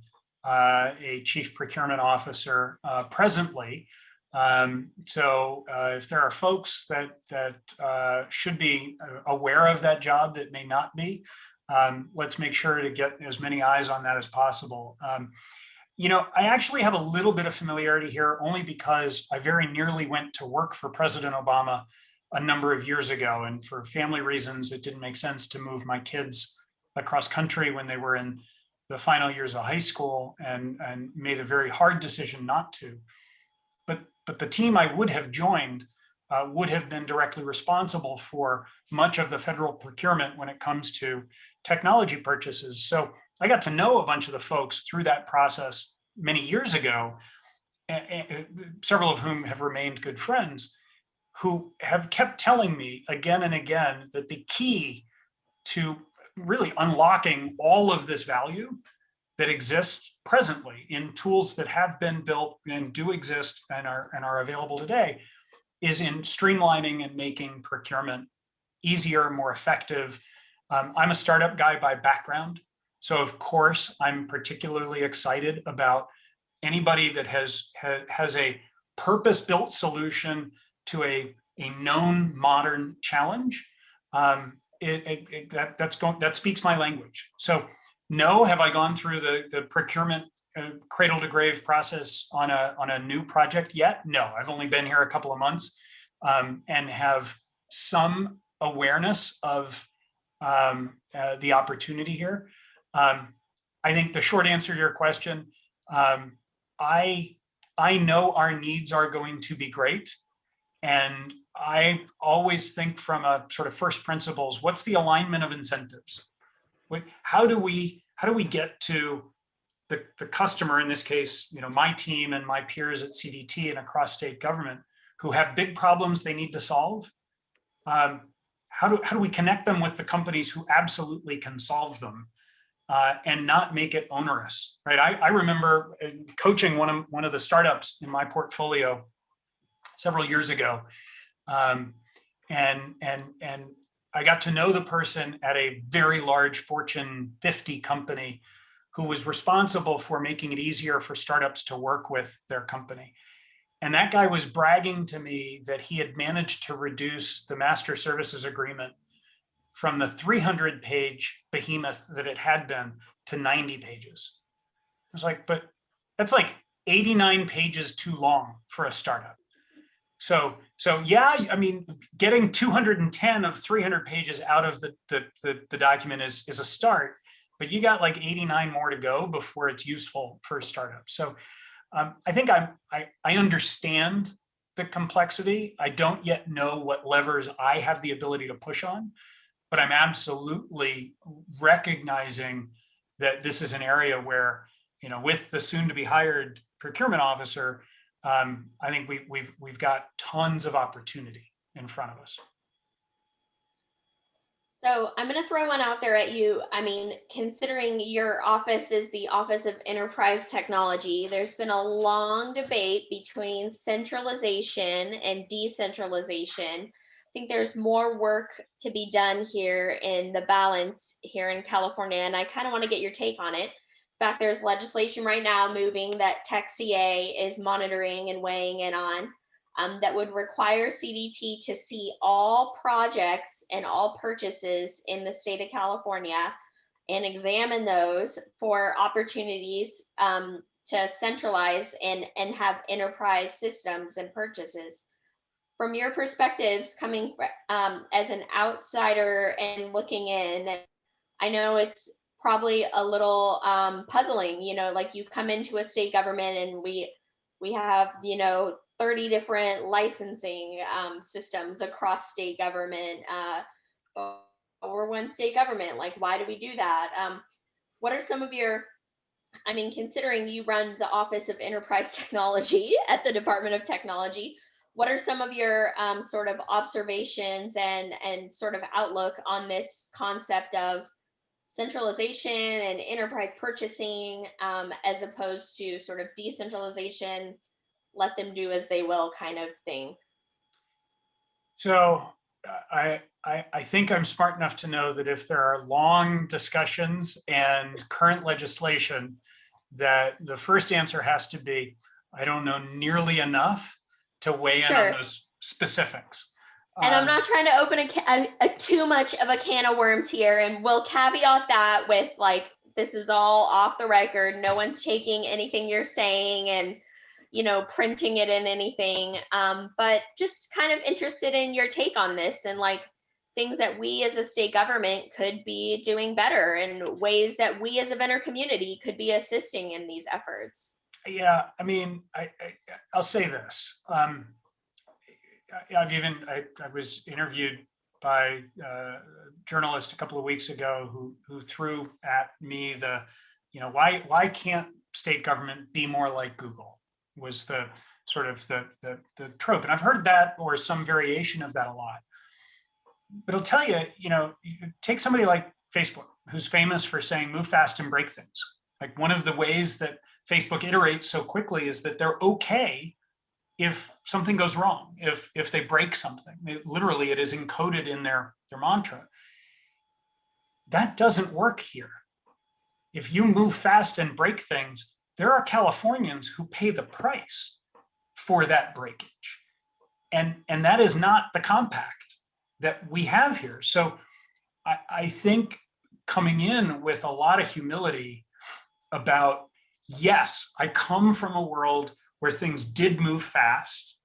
a chief procurement officer presently. So if there are folks that should be aware of that job that may not be, let's make sure to get as many eyes on that as possible. I actually have a little bit of familiarity here only because I very nearly went to work for President Obama a number of years ago. And for family reasons, it didn't make sense to move my kids across country when they were in the final years of high school, and made a very hard decision not to. But the team I would have joined would have been directly responsible for much of the federal procurement when it comes to technology purchases. So I got to know a bunch of the folks through that process many years ago, several of whom have remained good friends, who have kept telling me again and again that the key to really unlocking all of this value that exists presently in tools that have been built and do exist and are available today is in streamlining and making procurement easier, more effective. I'm a startup guy by background, so of course I'm particularly excited about anybody that has a purpose-built solution to a known modern challenge. That speaks my language. So no, have I gone through the procurement cradle to grave process on a new project yet? No, I've only been here a couple of months, and have some awareness of the opportunity here. I think the short answer to your question, I know our needs are going to be great, and I always think from a sort of first principles, what's the alignment of incentives? How do we get to the customer, in this case, my team and my peers at CDT and across state government, who have big problems they need to solve. How do we connect them with the companies who absolutely can solve them and not make it onerous, right? I remember coaching one of the startups in my portfolio several years ago, and I got to know the person at a very large Fortune 50 company who was responsible for making it easier for startups to work with their company. And that guy was bragging to me that he had managed to reduce the master services agreement from the 300-page behemoth that it had been to 90 pages. I was like, but that's like 89 pages too long for a startup. So yeah, I mean, getting 210 of 300 pages out of the document is a start, but you got like 89 more to go before it's useful for a startup. So I think I understand the complexity. I don't yet know what levers I have the ability to push on, but I'm absolutely recognizing that this is an area where, with the soon to be hired procurement officer, I think we've got tons of opportunity in front of us. So I'm going to throw one out there at you. I mean, considering your office is the Office of Enterprise Technology, there's been a long debate between centralization and decentralization. I think there's more work to be done here in the balance here in California, and I kind of want to get your take on it. In fact, there's legislation right now moving that TechCA is monitoring and weighing in on. That would require CDT to see all projects and all purchases in the state of California and examine those for opportunities to centralize and have enterprise systems and purchases. From your perspectives, coming as an outsider and looking in, I know it's probably a little puzzling, like you come into a state government and we have, 30 different licensing systems across state government, or one state government. Like, why do we do that? What are some of your, I mean, considering you run the Office of Enterprise Technology at the Department of Technology, what are some of your sort of observations and sort of outlook on this concept of centralization and enterprise purchasing as opposed to sort of decentralization, let them do as they will kind of thing? So I think I'm smart enough to know that if there are long discussions and current legislation, that the first answer has to be, I don't know nearly enough to weigh in on those specifics. And I'm not trying to open a too much of a can of worms here, and we'll caveat that with like, this is all off the record. No one's taking anything you're saying and printing it in anything. But just kind of interested in your take on this and like things that we as a state government could be doing better and ways that we as a vendor community could be assisting in these efforts. Yeah, I mean, I'll say this. I was interviewed by a journalist a couple of weeks ago who threw at me the, why can't state government be more like Google, was the sort of the trope. And I've heard that or some variation of that a lot. But I'll tell you, you take somebody like Facebook, who's famous for saying move fast and break things. Like, one of the ways that Facebook iterates so quickly is that they're okay if something goes wrong, if they break something. Literally, it is encoded in their mantra. That doesn't work here. If you move fast and break things, there are Californians who pay the price for that breakage. And that is not the compact that we have here. So I think coming in with a lot of humility about, yes, I come from a world where things did move fast.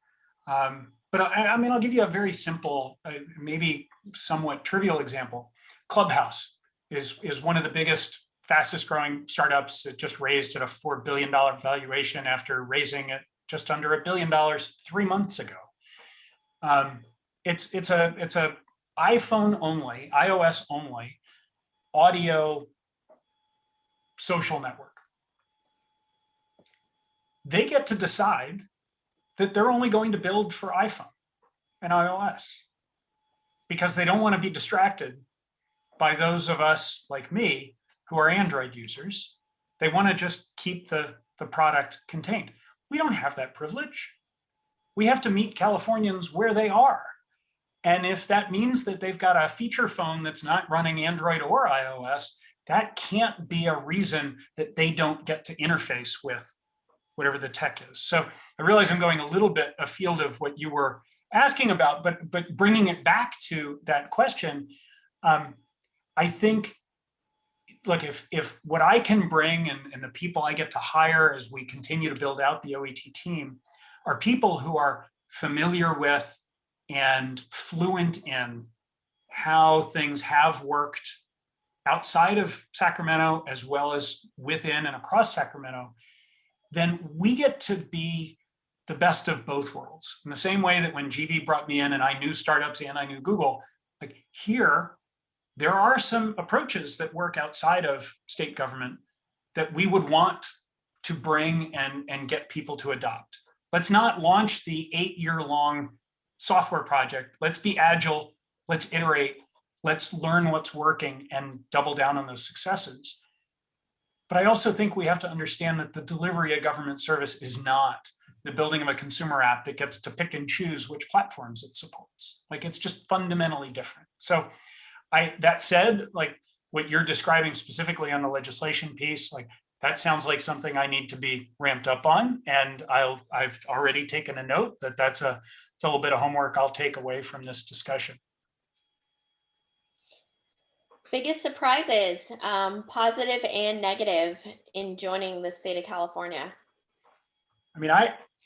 But I mean, I'll give you a very simple, maybe somewhat trivial example. Clubhouse is one of the biggest, fastest growing startups. It just raised at a $4 billion valuation after raising it just under $1 billion 3 months ago. It's a iPhone only, iOS only, audio social network. They get to decide that they're only going to build for iPhone and iOS because they don't want to be distracted by those of us like me who are Android users. They want to just keep the product contained. We don't have that privilege. We have to meet Californians where they are. And if that means that they've got a feature phone that's not running Android or iOS, that can't be a reason that they don't get to interface with whatever the tech is. So I realize I'm going a little bit afield of what you were asking about, but bringing it back to that question, I think, look, if what I can bring and the people I get to hire as we continue to build out the OET team are people who are familiar with and fluent in how things have worked outside of Sacramento as well as within and across Sacramento, then we get to be the best of both worlds. In the same way that when GV brought me in and I knew startups and I knew Google, like here, there are some approaches that work outside of state government that we would want to bring and get people to adopt. Let's not launch the 8-year-long software project. Let's be agile. Let's iterate. Let's learn what's working and double down on those successes. But I also think we have to understand that the delivery of government service is not the building of a consumer app that gets to pick and choose which platforms it supports. Like, it's just fundamentally different. So that said, like what you're describing specifically on the legislation piece, like that sounds like something I need to be ramped up on. And I've already taken a note that it's a little bit of homework I'll take away from this discussion. Biggest surprises, positive and negative, in joining the state of California? I mean,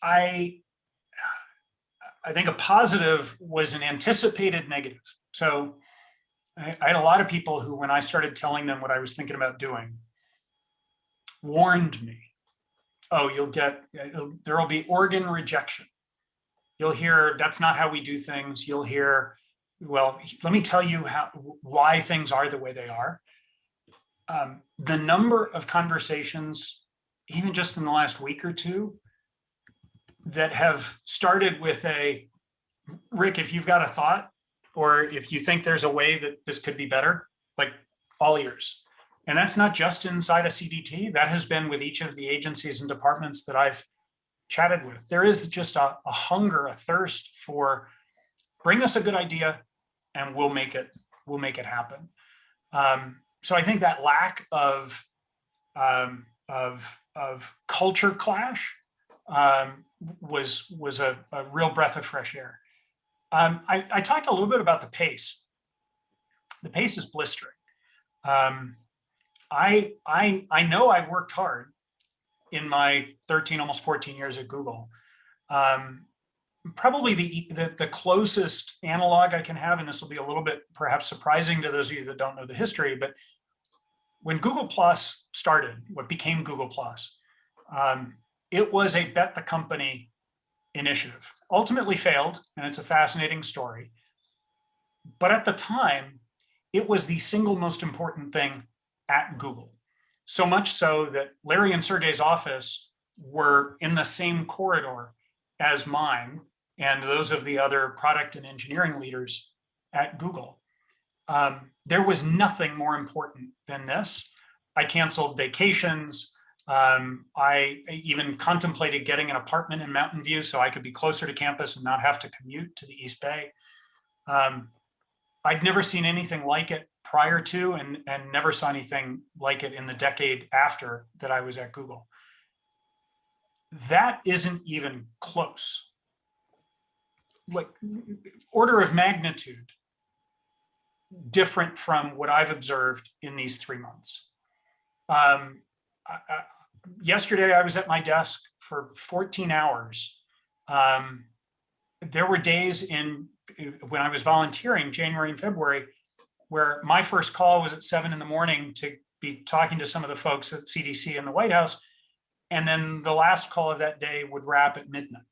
I think a positive was an anticipated negative. So I had a lot of people who, when I started telling them what I was thinking about doing, warned me, oh, there will be organ rejection. You'll hear, that's not how we do things. You'll hear, well, let me tell you why things are the way they are. The number of conversations, even just in the last week or two, that have started with a, Rick, if you've got a thought, or if you think there's a way that this could be better, like, all ears. And that's not just inside a CDT. That has been with each of the agencies and departments that I've chatted with. There is just a hunger, a thirst for, bring us a good idea and we'll make it happen. So I think that lack of culture clash was a real breath of fresh air. I talked a little bit about the pace. The pace is blistering. I know I worked hard in my 13, almost 14 years at Google. Probably the closest analog I can have, and this will be a little bit perhaps surprising to those of you that don't know the history, but when Google Plus started, what became Google Plus, it was a bet the company initiative. Ultimately failed, and it's a fascinating story. But at the time, it was the single most important thing at Google. So much so that Larry and Sergey's office were in the same corridor as mine and those of the other product and engineering leaders at Google. There was nothing more important than this. I canceled vacations. I even contemplated getting an apartment in Mountain View so I could be closer to campus and not have to commute to the East Bay. I'd never seen anything like it prior to, and never saw anything like it in the decade after that I was at Google. That isn't even close. Like, order of magnitude different from what I've observed in these 3 months. Yesterday, I was at my desk for 14 hours. There were days when I was volunteering, January and February, where my first call was at 7 a.m. to be talking to some of the folks at CDC and the White House. And then the last call of that day would wrap at midnight.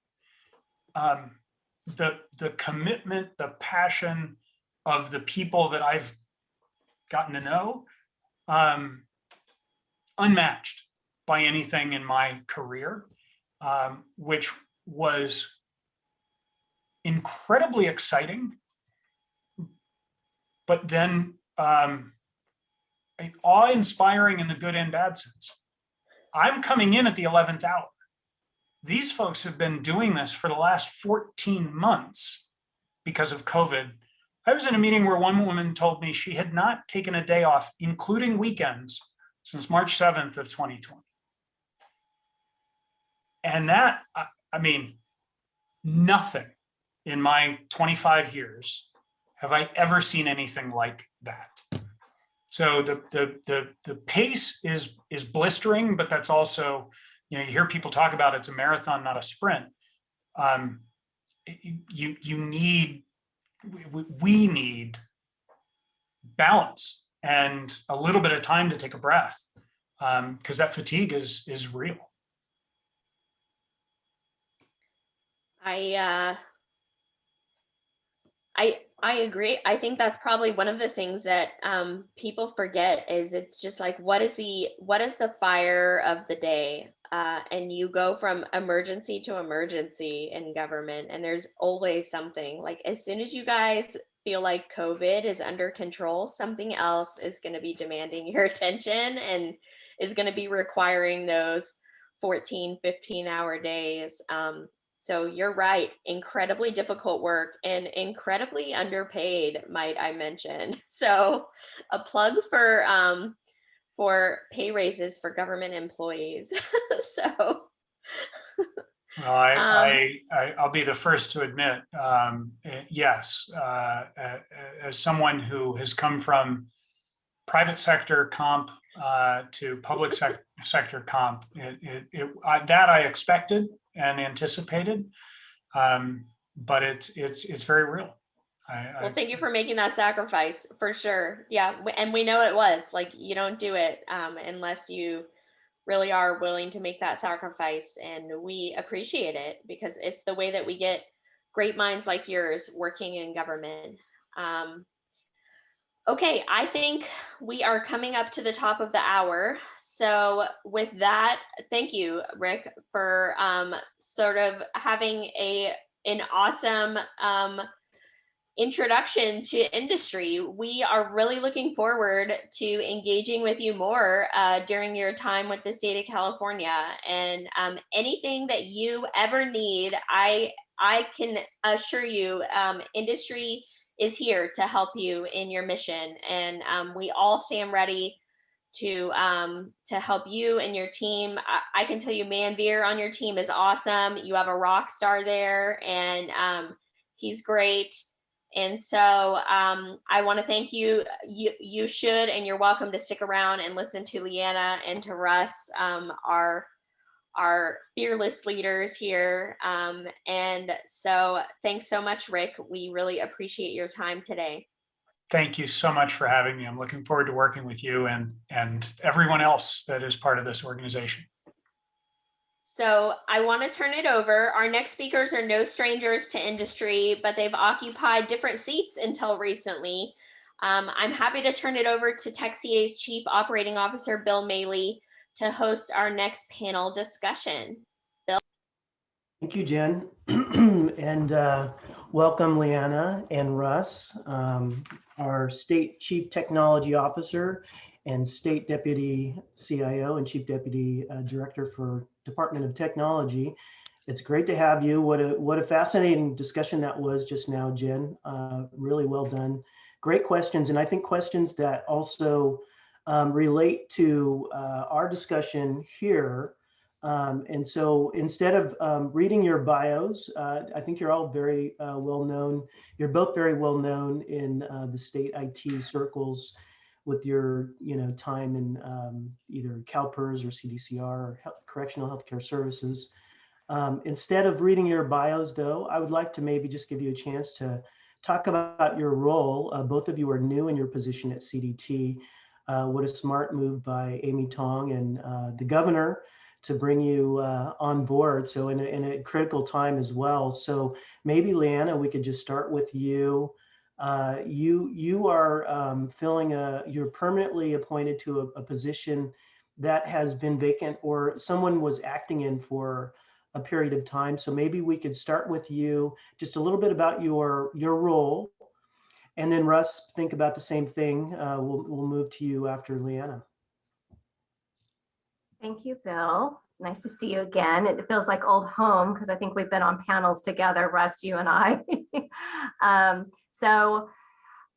The commitment, the passion of the people that I've gotten to know, unmatched by anything in my career, which was incredibly exciting, but then awe-inspiring in the good and bad sense. I'm coming in at the 11th hour. These folks have been doing this for the last 14 months because of COVID. I was in a meeting where one woman told me she had not taken a day off, including weekends, since March 7th of 2020. And that, I mean, nothing in my 25 years have I ever seen anything like that. So the pace is blistering, but that's also, you know, you hear people talk about it's a marathon, not a sprint. We need balance and a little bit of time to take a breath, because that fatigue is real. I agree. I think that's probably one of the things that people forget is it's just like, what is the fire of the day? And you go from emergency to emergency in government, and there's always something. Like, as soon as you guys feel like COVID is under control, something else is going to be demanding your attention and is going to be requiring those 14, 15-hour days. So you're right, incredibly difficult work and incredibly underpaid, might I mention. So a plug for pay raises for government employees. So well, I'll be the first to admit, yes, as someone who has come from private sector comp to public sector comp, that I expected and anticipated, but it's very real. well, thank you for making that sacrifice, for sure. Yeah, and we know it was like, you don't do it unless you really are willing to make that sacrifice, and we appreciate it because it's the way that we get great minds like yours working in government. Okay, I think we are coming up to the top of the hour. So with that, thank you, Rick, for sort of having an awesome introduction to industry. We are really looking forward to engaging with you more during your time with the state of California. And anything that you ever need, I can assure you, industry is here to help you in your mission, and we all stand ready to help you and your team. I can tell you, Manveer on your team is awesome. You have a rock star there, and he's great. And so I want to thank you. You should, and you're welcome to stick around and listen to Leanna and to Russ, our fearless leaders here. And so thanks so much, Rick. We really appreciate your time today. Thank you so much for having me. I'm looking forward to working with you and everyone else that is part of this organization. So I want to turn it over. Our next speakers are no strangers to industry, but they've occupied different seats until recently. I'm happy to turn it over to TechCA's Chief Operating Officer, Bill Maley, to host our next panel discussion. Bill? Thank you, Jen. And welcome, Leanna and Russ, our State Chief Technology Officer and State Deputy CIO and Chief Deputy Director for Department of Technology. It's great to have you. What a fascinating discussion that was just now, Jen. Really well done. Great questions, and I think questions that also relate to our discussion here. And so instead of reading your bios, I think you're all very well known. You're both very well known in the state IT circles with your time in either CalPERS or CDCR or Correctional Healthcare Services. Instead of reading your bios, though, I would like to maybe just give you a chance to talk about your role. Both of you are new in your position at CDT. What a smart move by Amy Tong and the governor to bring you on board. So in a critical time as well. So maybe Leanna, we could just start with you. You are you're permanently appointed to a position that has been vacant, or someone was acting in for a period of time. So maybe we could start with you, just a little bit about your role. And then Russ, think about the same thing. We'll move to you after Leanna. Thank you, Bill. Nice to see you again. It feels like old home because I think we've been on panels together, Russ, you and I. So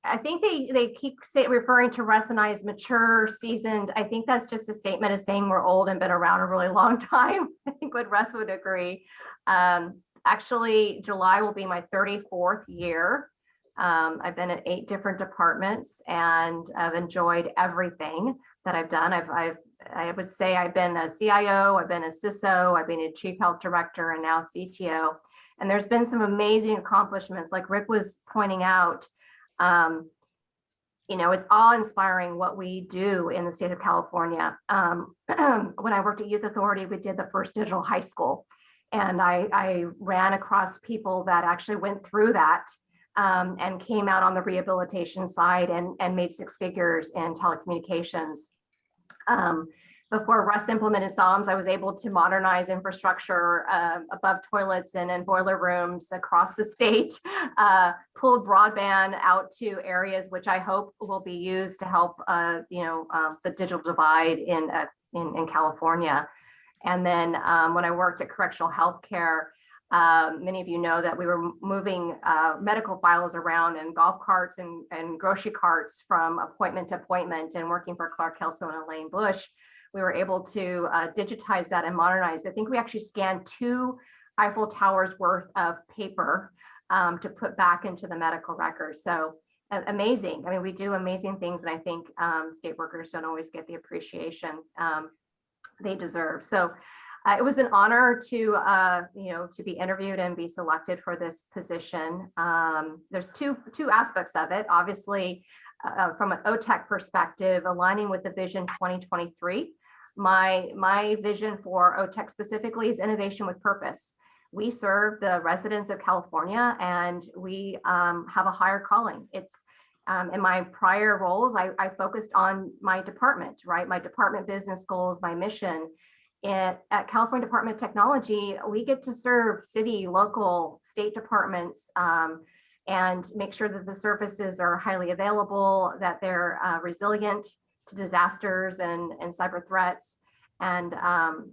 I think they keep referring to Russ and I as mature, seasoned. I think that's just a statement of saying we're old and been around a really long time. I think what Russ would agree. Actually, July will be my 34th year. I've been at 8 different departments and I've enjoyed everything that I've done. I would say I've been a CIO, I've been a CISO, I've been a Chief Health Director, and now CTO. And there's been some amazing accomplishments, like Rick was pointing out. You know, it's awe-inspiring what we do in the state of California. When I worked at Youth Authority, we did the first digital high school, and I ran across people that actually went through that and came out on the rehabilitation side and made 6 figures in telecommunications. Before Russ implemented SOMS, I was able to modernize infrastructure above toilets and in boiler rooms across the state, pulled broadband out to areas which I hope will be used to help the digital divide in California. And then when I worked at correctional healthcare, many of you know that we were moving medical files around in golf carts and grocery carts from appointment to appointment, and working for Clark Kelso and Elaine Bush, we were able to digitize that and modernize. I think we actually scanned 2 Eiffel Towers worth of paper to put back into the medical records. So amazing. I mean, we do amazing things, and I think state workers don't always get the appreciation they deserve. So it was an honor to be interviewed and be selected for this position. There's two aspects of it. Obviously, from an OTech perspective, aligning with the Vision 2023. My vision for OTech specifically is innovation with purpose. We serve the residents of California, and we have a higher calling. It's in my prior roles, I focused on my department, right? My department business goals, my mission. At California Department of Technology, we get to serve city, local, state departments and make sure that the services are highly available, that they're resilient to disasters and cyber threats. And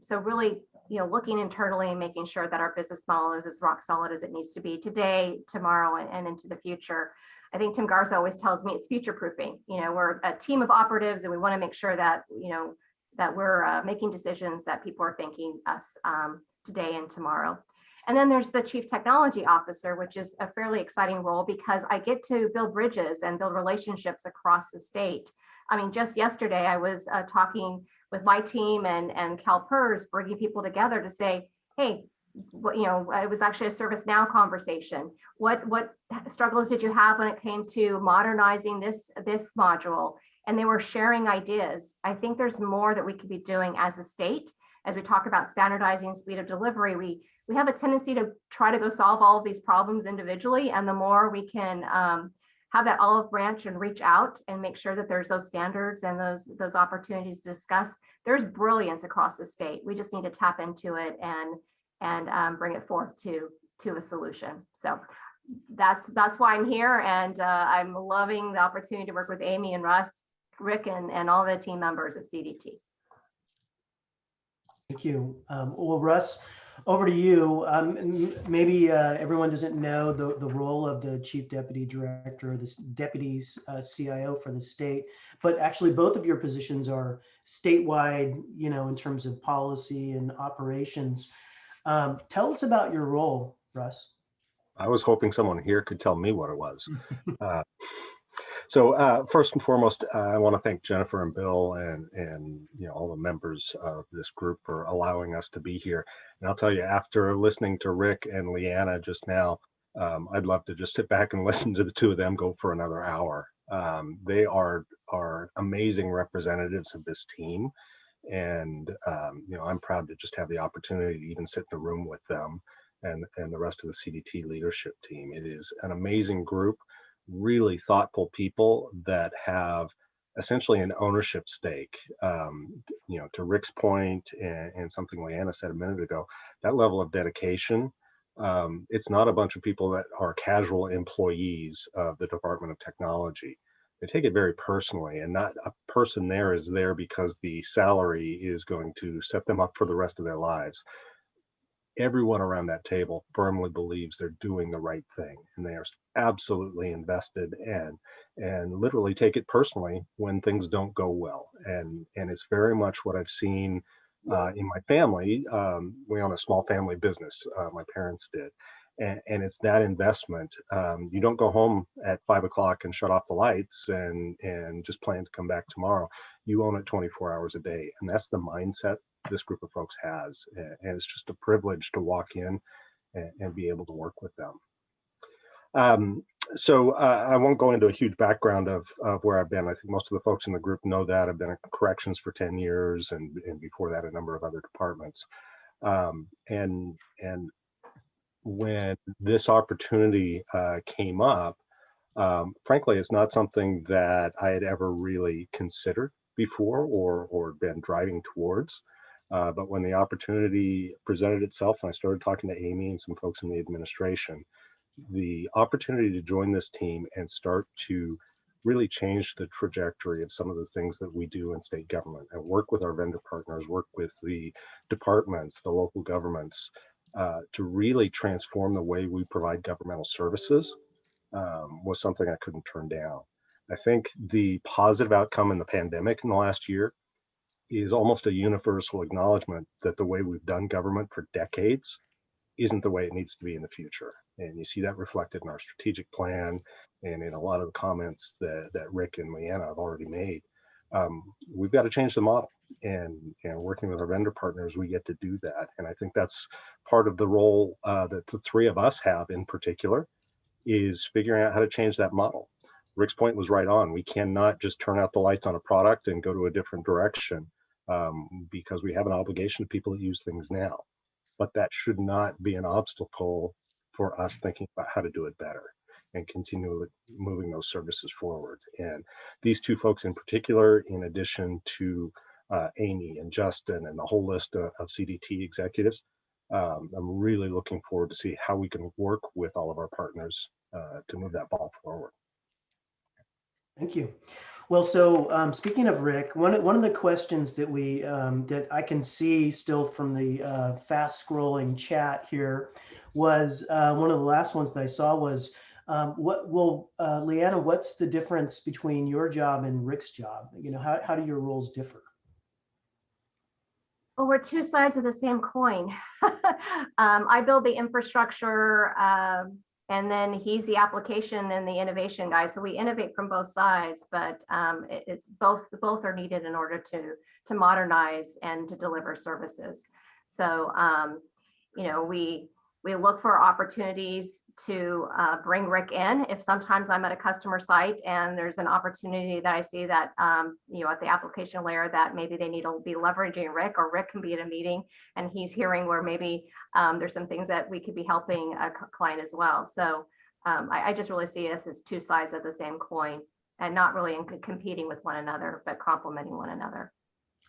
so really, looking internally and making sure that our business model is as rock solid as it needs to be today, tomorrow, and into the future. I think Tim Garza always tells me it's future proofing. We're a team of operatives, and we want to make sure that, that we're making decisions that people are thanking us today and tomorrow. And then there's the Chief Technology Officer, which is a fairly exciting role because I get to build bridges and build relationships across the state. I mean, just yesterday, I was talking with my team and CalPERS, bringing people together to say, hey, it was actually a ServiceNow conversation. What struggles did you have when it came to modernizing this module? And they were sharing ideas. I think there's more that we could be doing as a state. As we talk about standardizing speed of delivery, we have a tendency to try to go solve all of these problems individually. And the more we can have that olive branch and reach out and make sure that there's those standards and those opportunities to discuss, there's brilliance across the state. We just need to tap into it and bring it forth to a solution. So that's why I'm here, and I'm loving the opportunity to work with Amy and Russ, Rick, and all the team members at CDT. Thank you. Well, Russ, over to you. Maybe everyone doesn't know the role of the Chief Deputy Director or the Deputy's CIO for the state, but actually both of your positions are statewide, in terms of policy and operations. Tell us about your role, Russ. I was hoping someone here could tell me what it was. So first and foremost, I want to thank Jennifer and Bill and all the members of this group for allowing us to be here. And I'll tell you, after listening to Rick and Leanna just now, I'd love to just sit back and listen to the two of them go for another hour. They are amazing representatives of this team. And, I'm proud to just have the opportunity to even sit in the room with them and the rest of the CDT leadership team. It is an amazing group, really thoughtful people that have essentially an ownership stake. To Rick's point and something Leanna said a minute ago, that level of dedication, it's not a bunch of people that are casual employees of the Department of Technology. They take it very personally, and not a person there is there because the salary is going to set them up for the rest of their lives. Everyone around that table firmly believes they're doing the right thing, and they are absolutely invested and literally take it personally when things don't go well. And it's very much what I've seen in my family. We own a small family business. My parents did. And it's that investment. You don't go home at 5 o'clock and shut off the lights and just plan to come back tomorrow. You own it 24 hours a day. And that's the mindset this group of folks has. And it's just a privilege to walk in and be able to work with them. So I won't go into a huge background of where I've been. I think most of the folks in the group know that. I've been in corrections for 10 years and before that, a number of other departments. And when this opportunity came up, frankly, it's not something that I had ever really considered before or been driving towards. But when the opportunity presented itself and I started talking to Amy and some folks in the administration, the opportunity to join this team and start to really change the trajectory of some of the things that we do in state government and work with our vendor partners, work with the departments, the local governments, to really transform the way we provide governmental services was something I couldn't turn down. I think the positive outcome in the pandemic in the last year is almost a universal acknowledgement that the way we've done government for decades isn't the way it needs to be in the future. And you see that reflected in our strategic plan and in a lot of the comments that Rick and Leanna have already made. We've got to change the model, and working with our vendor partners, we get to do that. And I think that's part of the role that the three of us have in particular, is figuring out how to change that model. Rick's point was right on. We cannot just turn out the lights on a product and go to a different direction because we have an obligation to people that use things now. But that should not be an obstacle for us thinking about how to do it better and continue moving those services forward. And these two folks in particular, in addition to Amy and Justin and the whole list of CDT executives, I'm really looking forward to see how we can work with all of our partners to move that ball forward. Thank you. Well, so speaking of Rick, one of the questions that we that I can see still from the fast scrolling chat here was one of the last ones that I saw was, Leanna, what's the difference between your job and Rick's job? You know, how do your roles differ? Well, we're two sides of the same coin. I build the infrastructure, and then he's the application and the innovation guy. So we innovate from both sides, but it's both are needed in order to modernize and to deliver services. So you know, we look for opportunities to bring Rick in. If sometimes I'm at a customer site and there's an opportunity that I see that, you know, at the application layer that maybe they need to be leveraging Rick, or Rick can be at a meeting and he's hearing where maybe there's some things that we could be helping a client as well. So I just really see us as two sides of the same coin and not really competing with one another, but complementing one another.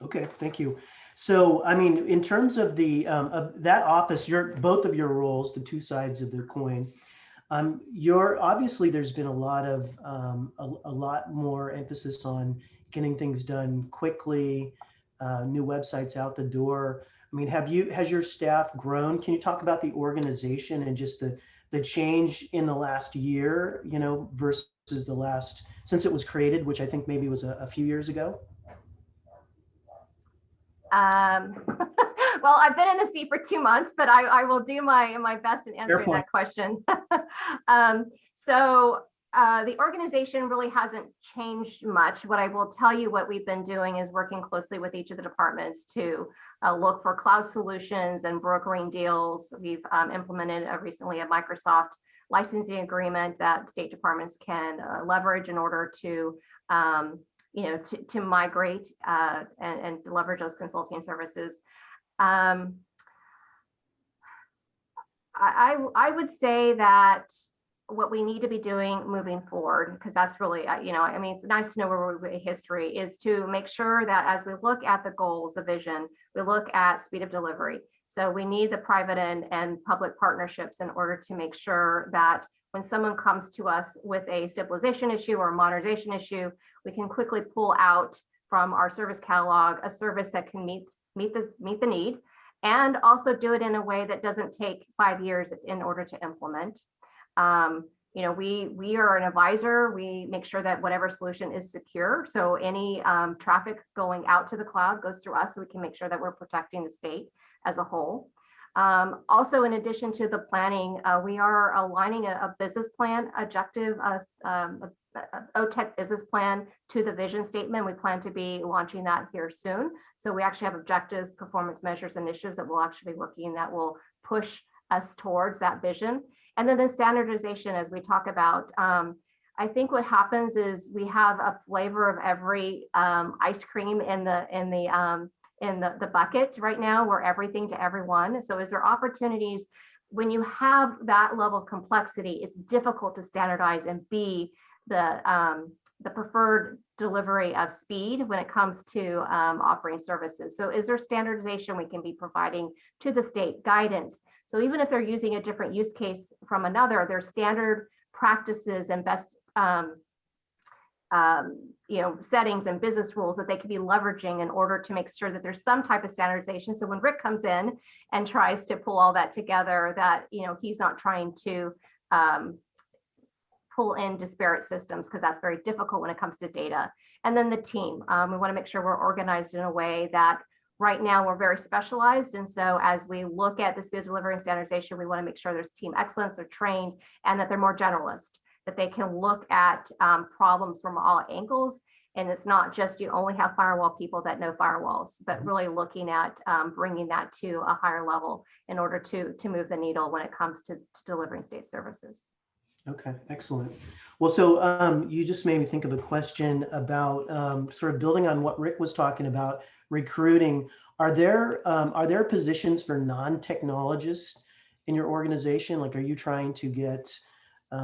Okay, thank you. So, I mean, in terms of the of that office, both of your roles, the two sides of the coin, obviously there's been a lot of a lot more emphasis on getting things done quickly, new websites out the door. I mean, has your staff grown? Can you talk about the organization and just the change in the last year, you know, versus the last since it was created, which I think maybe was a few years ago? Well, I've been in the seat for 2 months, but I will do my best in answering that question. So the organization really hasn't changed much. What I will tell you, what we've been doing is working closely with each of the departments to look for cloud solutions and brokering deals. We've implemented recently a Microsoft licensing agreement that state departments can leverage in order to you know, to migrate and leverage those consulting services. I would say that what we need to be doing moving forward, because that's really, I mean, it's nice to know where we're history, is to make sure that as we look at the goals, the vision, we look at speed of delivery. So we need the private and public partnerships in order to make sure that when someone comes to us with a stabilization issue or a modernization issue, we can quickly pull out from our service catalog a service that can meet the need, and also do it in a way that doesn't take 5 years in order to implement. We are an advisor. We make sure that whatever solution is secure. So any traffic going out to the cloud goes through us, so we can make sure that we're protecting the state as a whole. Also, in addition to the planning, we are aligning a business plan objective, OTech business plan to the vision statement. We plan to be launching that here soon. So we actually have objectives, performance measures, initiatives that we'll actually be working that will push us towards that vision. And then the standardization, as we talk about, I think what happens is we have a flavor of every ice cream in the bucket right now. We're everything to everyone. So is there opportunities when you have that level of complexity? It's difficult to standardize and be the preferred delivery of speed when it comes to offering services. So is there standardization we can be providing to the state, guidance? So even if they're using a different use case from another, there's standard practices and best settings and business rules that they could be leveraging in order to make sure that there's some type of standardization. So when Rick comes in and tries to pull all that together, that he's not trying to pull in disparate systems, because that's very difficult when it comes to data. And then the team, we want to make sure we're organized in a way that right now we're very specialized. And so as we look at the speed of delivery and standardization, we want to make sure there's team excellence, they're trained, and that they're more generalist, that they can look at problems from all angles. And it's not just you only have firewall people that know firewalls, but really looking at bringing that to a higher level in order to move the needle when it comes to delivering state services. Okay, excellent. Well, so you just made me think of a question about sort of building on what Rick was talking about, recruiting. Are there positions for non-technologists in your organization? Like, are you trying to get, I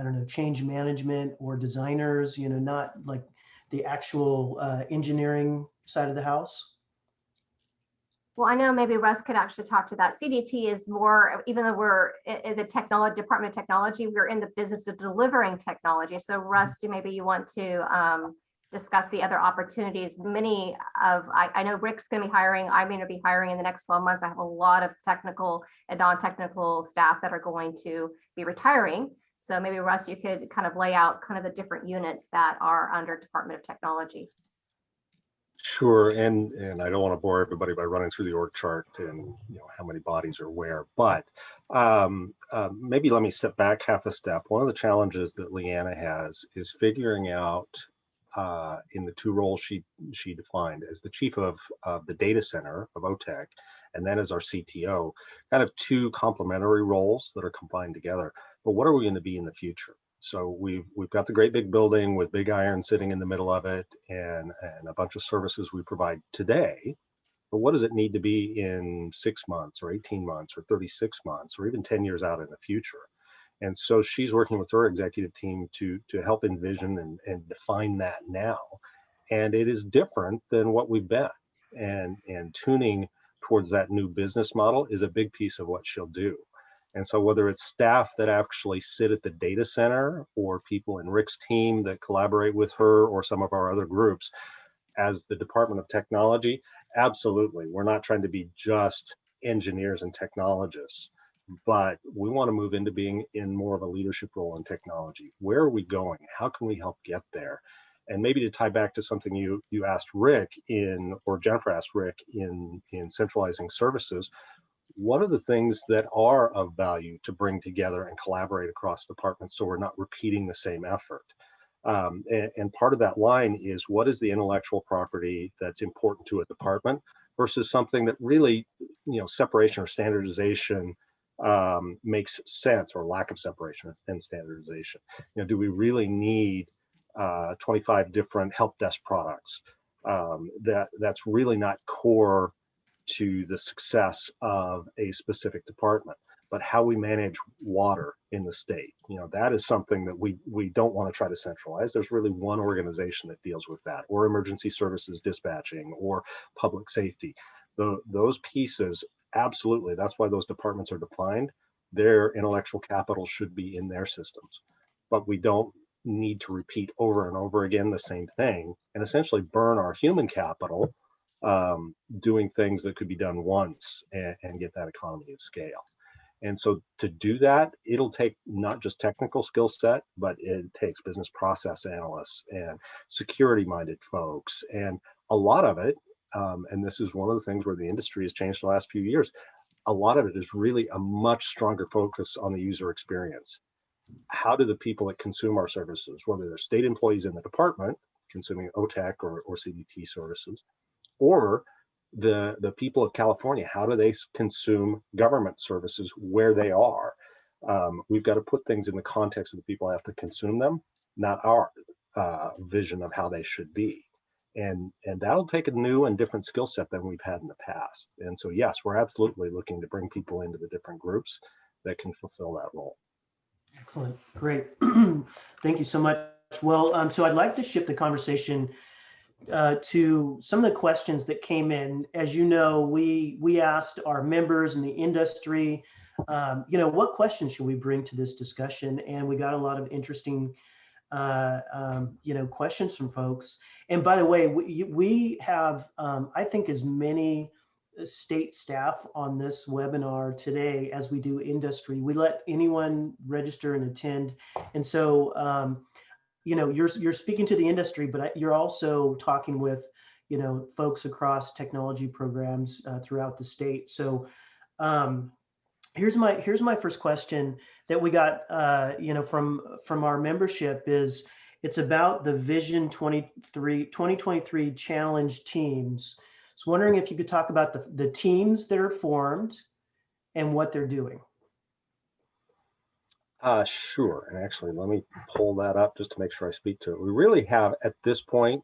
don't know, change management or designers, not like the actual engineering side of the house? Well, I know maybe Russ could actually talk to that. CDT is more, even though we're in the technology department of technology, we're in the business of delivering technology. So Russ, maybe you want to discuss the other opportunities. I know Rick's going to be hiring. I'm going to be hiring in the next 12 months. I have a lot of technical and non-technical staff that are going to be retiring. So maybe Russ, you could kind of lay out kind of the different units that are under Department of Technology. Sure, and I don't want to bore everybody by running through the org chart and how many bodies are where, but maybe let me step back half a step. One of the challenges that Leanna has is figuring out in the two roles she defined as the chief of the data center of OTech, and then as our CTO, kind of two complementary roles that are combined together. But what are we going to be in the future? So we've got the great big building with big iron sitting in the middle of it, and a bunch of services we provide today. But what does it need to be in 6 months or 18 months or 36 months or even 10 years out in the future? And so she's working with her executive team to help envision and define that now. And it is different than what we've been. And tuning towards that new business model is a big piece of what she'll do. And so whether it's staff that actually sit at the data center or people in Rick's team that collaborate with her or some of our other groups, as the Department of Technology, absolutely. We're not trying to be just engineers and technologists, but we want to move into being in more of a leadership role in technology. Where are we going? How can we help get there? And maybe to tie back to something you asked Rick or Jennifer asked Rick in centralizing services, what are the things that are of value to bring together and collaborate across departments so we're not repeating the same effort? And part of that line is, what is the intellectual property that's important to a department versus something that really, separation or standardization makes sense, or lack of separation and standardization? Do we really need 25 different help desk products? That's really not core to the success of a specific department. but how we manage water in the state. You know, that is something that we don't want to try to centralize. There's really one organization that deals with that, or emergency services dispatching, or public safety. Those pieces, absolutely, that's why those departments are defined. Their intellectual capital should be in their systems, but we don't need to repeat over and over again the same thing and essentially burn our human capital doing things that could be done once and get that economy of scale. And so to do that, it'll take not just technical skill set, but it takes business process analysts and security minded folks. And a lot of it, and this is one of the things where the industry has changed the last few years, a lot of it is really a much stronger focus on the user experience. How do the people that consume our services, whether they're state employees in the department consuming OTEC or CDT services, or the people of California, how do they consume government services where they are? We've got to put things in the context of the people that have to consume them, not our vision of how they should be. And that'll take a new and different skill set than we've had in the past. And so, yes, we're absolutely looking to bring people into the different groups that can fulfill that role. Excellent. Great. Thank you so much. Well, so I'd like to shift the conversation to some of the questions that came in. As you know, we asked our members in the industry, what questions should we bring to this discussion? And we got a lot of interesting, questions from folks. And by the way, we have, I think, as many state staff on this webinar today as we do industry. We let anyone register and attend. And so, you're speaking to the industry, but you're also talking with, folks across technology programs throughout the state. So here's my first question that we got, from our membership is, it's about the Vision 2023 Challenge teams. So wondering if you could talk about the teams that are formed and what they're doing. Sure. And actually, let me pull that up just to make sure I speak to it. We really have, at this point,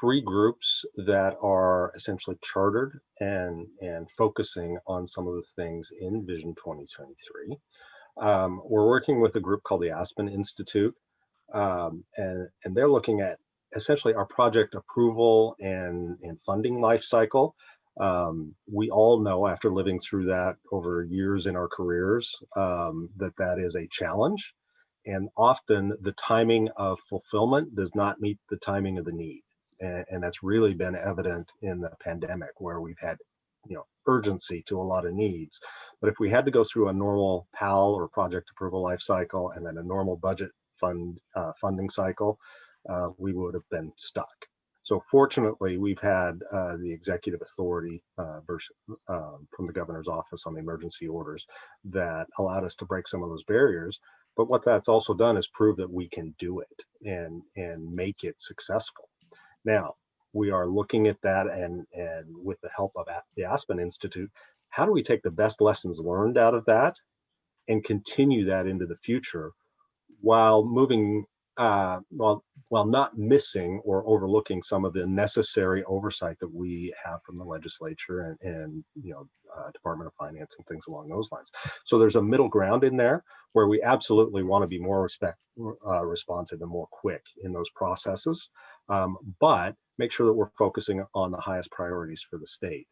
3 groups that are essentially chartered and focusing on some of the things in Vision 2023. We're working with a group called the Aspen Institute, and they're looking at essentially our project approval and funding life cycle. We all know, after living through that over years in our careers, that is a challenge. And often the timing of fulfillment does not meet the timing of the need. And that's really been evident in the pandemic, where we've had, urgency to a lot of needs. But if we had to go through a normal PAL or project approval life cycle and then a normal budget funding cycle, we would have been stuck. So fortunately, we've had the executive authority from the governor's office on the emergency orders that allowed us to break some of those barriers. But what that's also done is prove that we can do it and make it successful. Now, we are looking at that, and with the help of the Aspen Institute, how do we take the best lessons learned out of that and continue that into the future while moving while not missing or overlooking some of the necessary oversight that we have from the legislature and Department of Finance and things along those lines. So there's a middle ground in there where we absolutely want to be more responsive and more quick in those processes, but make sure that we're focusing on the highest priorities for the state.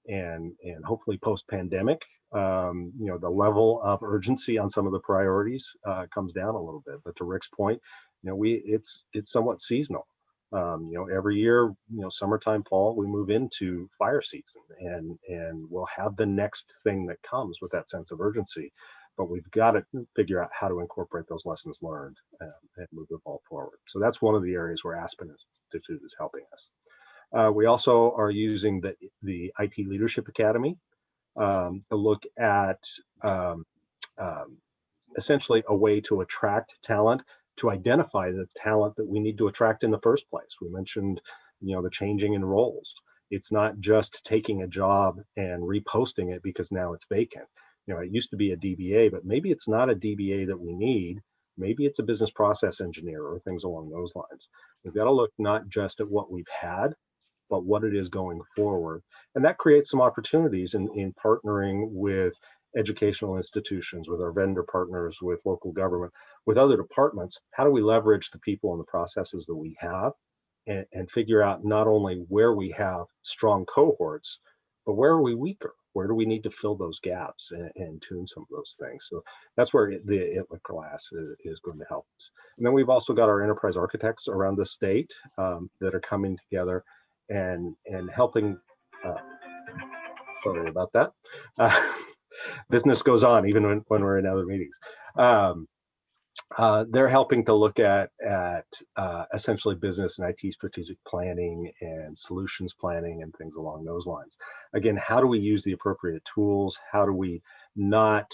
And hopefully post-pandemic, the level of urgency on some of the priorities comes down a little bit. But to Rick's point, it's somewhat seasonal. Every year, summertime, fall, we move into fire season, and we'll have the next thing that comes with that sense of urgency. But we've got to figure out how to incorporate those lessons learned and move the ball forward. So that's one of the areas where Aspen Institute is helping us. We also are using the IT Leadership Academy to look at essentially a way to attract talent, to identify the talent that we need to attract in the first place. We mentioned, the changing in roles. It's not just taking a job and reposting it because now it's vacant. It used to be a DBA, but maybe it's not a DBA that we need. Maybe it's a business process engineer or things along those lines. We've got to look not just at what we've had, but what it is going forward. And that creates some opportunities in partnering with educational institutions, with our vendor partners, with local government, with other departments. How do we leverage the people and the processes that we have, and figure out not only where we have strong cohorts, but where are we weaker? Where do we need to fill those gaps and tune some of those things? So that's where the ITLA class is going to help us. And then we've also got our enterprise architects around the state that are coming together and helping. Sorry about that. Business goes on even when we're in other meetings. They're helping to look at essentially business and IT strategic planning and solutions planning and things along those lines. Again, how do we use the appropriate tools? How do we not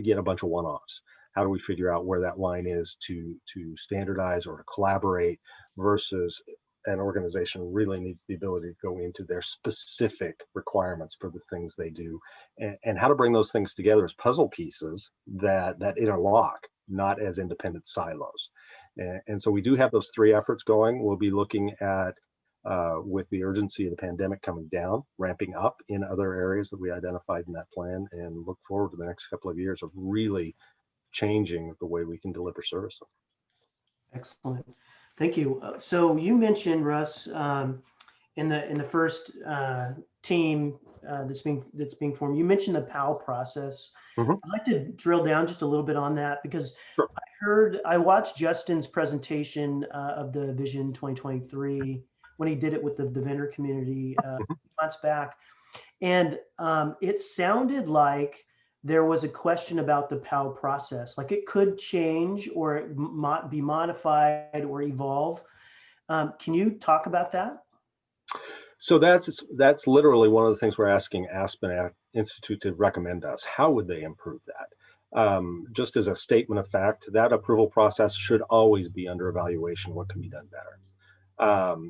get a bunch of one-offs? How do we figure out where that line is to standardize or to collaborate versus an organization really needs the ability to go into their specific requirements for the things they do, and how to bring those things together as puzzle pieces that interlock, not as independent silos. And so we do have those three efforts going. We'll be looking at, with the urgency of the pandemic coming down, ramping up in other areas that we identified in that plan, and look forward to the next couple of years of really changing the way we can deliver service. Excellent. Thank you. So you mentioned, Russ, in the first team that's being formed, you mentioned the PAL process. Mm-hmm. I'd like to drill down just a little bit on that, because Sure. I watched Justin's presentation of the Vision 2023 when he did it with the vendor community months back, and it sounded like there was a question about the PAL process, like it could change or it might be modified or evolve. Can you talk about that? So that's literally one of the things we're asking Aspen Institute to recommend us. How would they improve that? Just as a statement of fact, that approval process should always be under evaluation. What can be done better?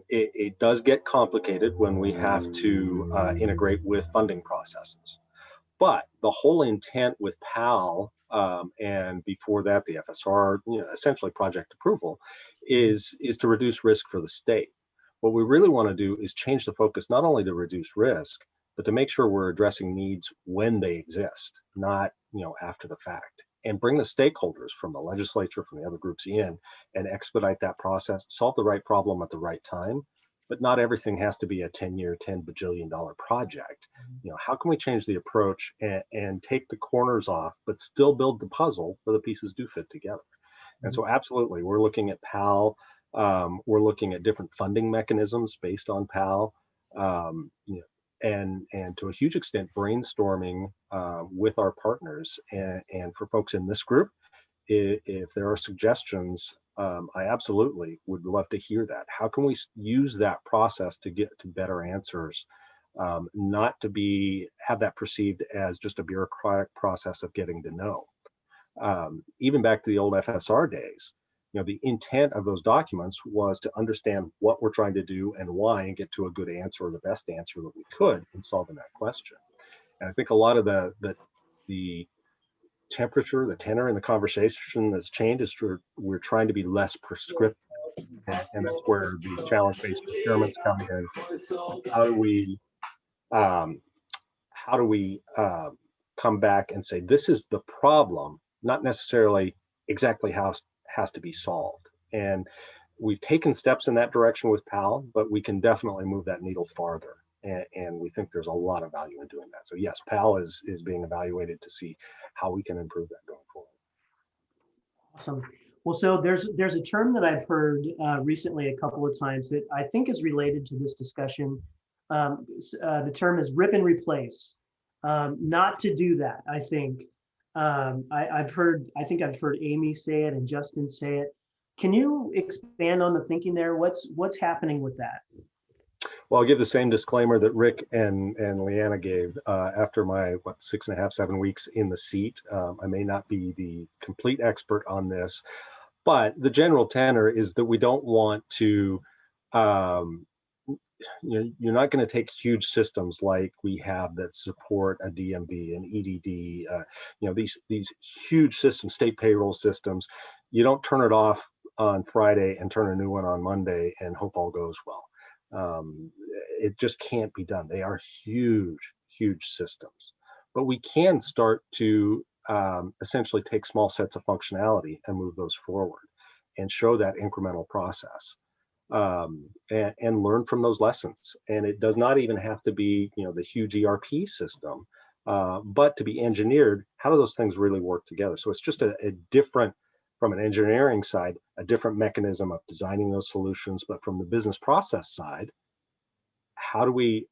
It does get complicated when we have to integrate with funding processes. But the whole intent with PAL and before that the FSR, essentially project approval, is to reduce risk for the state. What we really want to do is change the focus, not only to reduce risk, but to make sure we're addressing needs when they exist, not after the fact, and bring the stakeholders from the legislature, from the other groups in, and expedite that process, solve the right problem at the right time. But not everything has to be a 10-year, $10 bajillion project. How can we change the approach and take the corners off, but still build the puzzle where the pieces do fit together? And so absolutely, we're looking at PAL. We're looking at different funding mechanisms based on PAL, and to a huge extent brainstorming with our partners. And for folks in this group, if there are suggestions, I absolutely would love to hear that. How can we use that process to get to better answers, not to have that perceived as just a bureaucratic process of getting to know? Even back to the old FSR days, the intent of those documents was to understand what we're trying to do and why, and get to a good answer, or the best answer that we could in solving that question. And I think a lot of the temperature, the tenor in the conversation that's changed is we're trying to be less prescriptive, and that's where the challenge-based procurements come in. How do we come back and say this is the problem, not necessarily exactly how it has to be solved? And we've taken steps in that direction with PAL, but we can definitely move that needle farther. And we think there's a lot of value in doing that. So yes, PAL is being evaluated to see how we can improve that going forward. Awesome. Well, so there's a term that I've heard recently a couple of times that I think is related to this discussion. The term is rip and replace. Not to do that, I think. I've heard Amy say it and Justin say it. Can you expand on the thinking there? What's happening with that? Well, I'll give the same disclaimer that Rick and Leanna gave. After my 6.5, 7 weeks in the seat, I may not be the complete expert on this, but the general tenor is that we don't want to. You're not going to take huge systems like we have that support a DMV, an EDD, these huge systems, state payroll systems. You don't turn it off on Friday and turn a new one on Monday and hope all goes well. It just can't be done. They are huge, huge systems. but we can start to essentially take small sets of functionality and move those forward and show that incremental process, and learn from those lessons. And it does not even have to be, the huge ERP system, but to be engineered. How do those things really work together? So it's just a different, from an engineering side, a different mechanism of designing those solutions. But from the business process side, how do we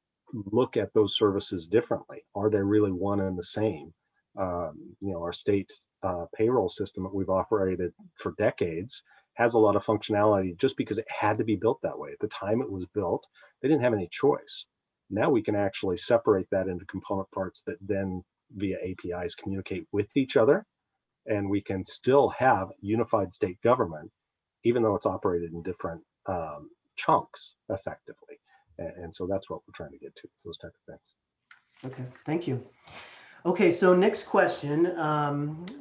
look at those services differently? Are they really one and the same? Our state payroll system that we've operated for decades has a lot of functionality just because it had to be built that way. At the time it was built, they didn't have any choice. Now we can actually separate that into component parts that then via APIs communicate with each other, and we can still have unified state government, even though it's operated in different chunks effectively. And so that's what we're trying to get to, those type of things. Okay, thank you. Okay, so next question.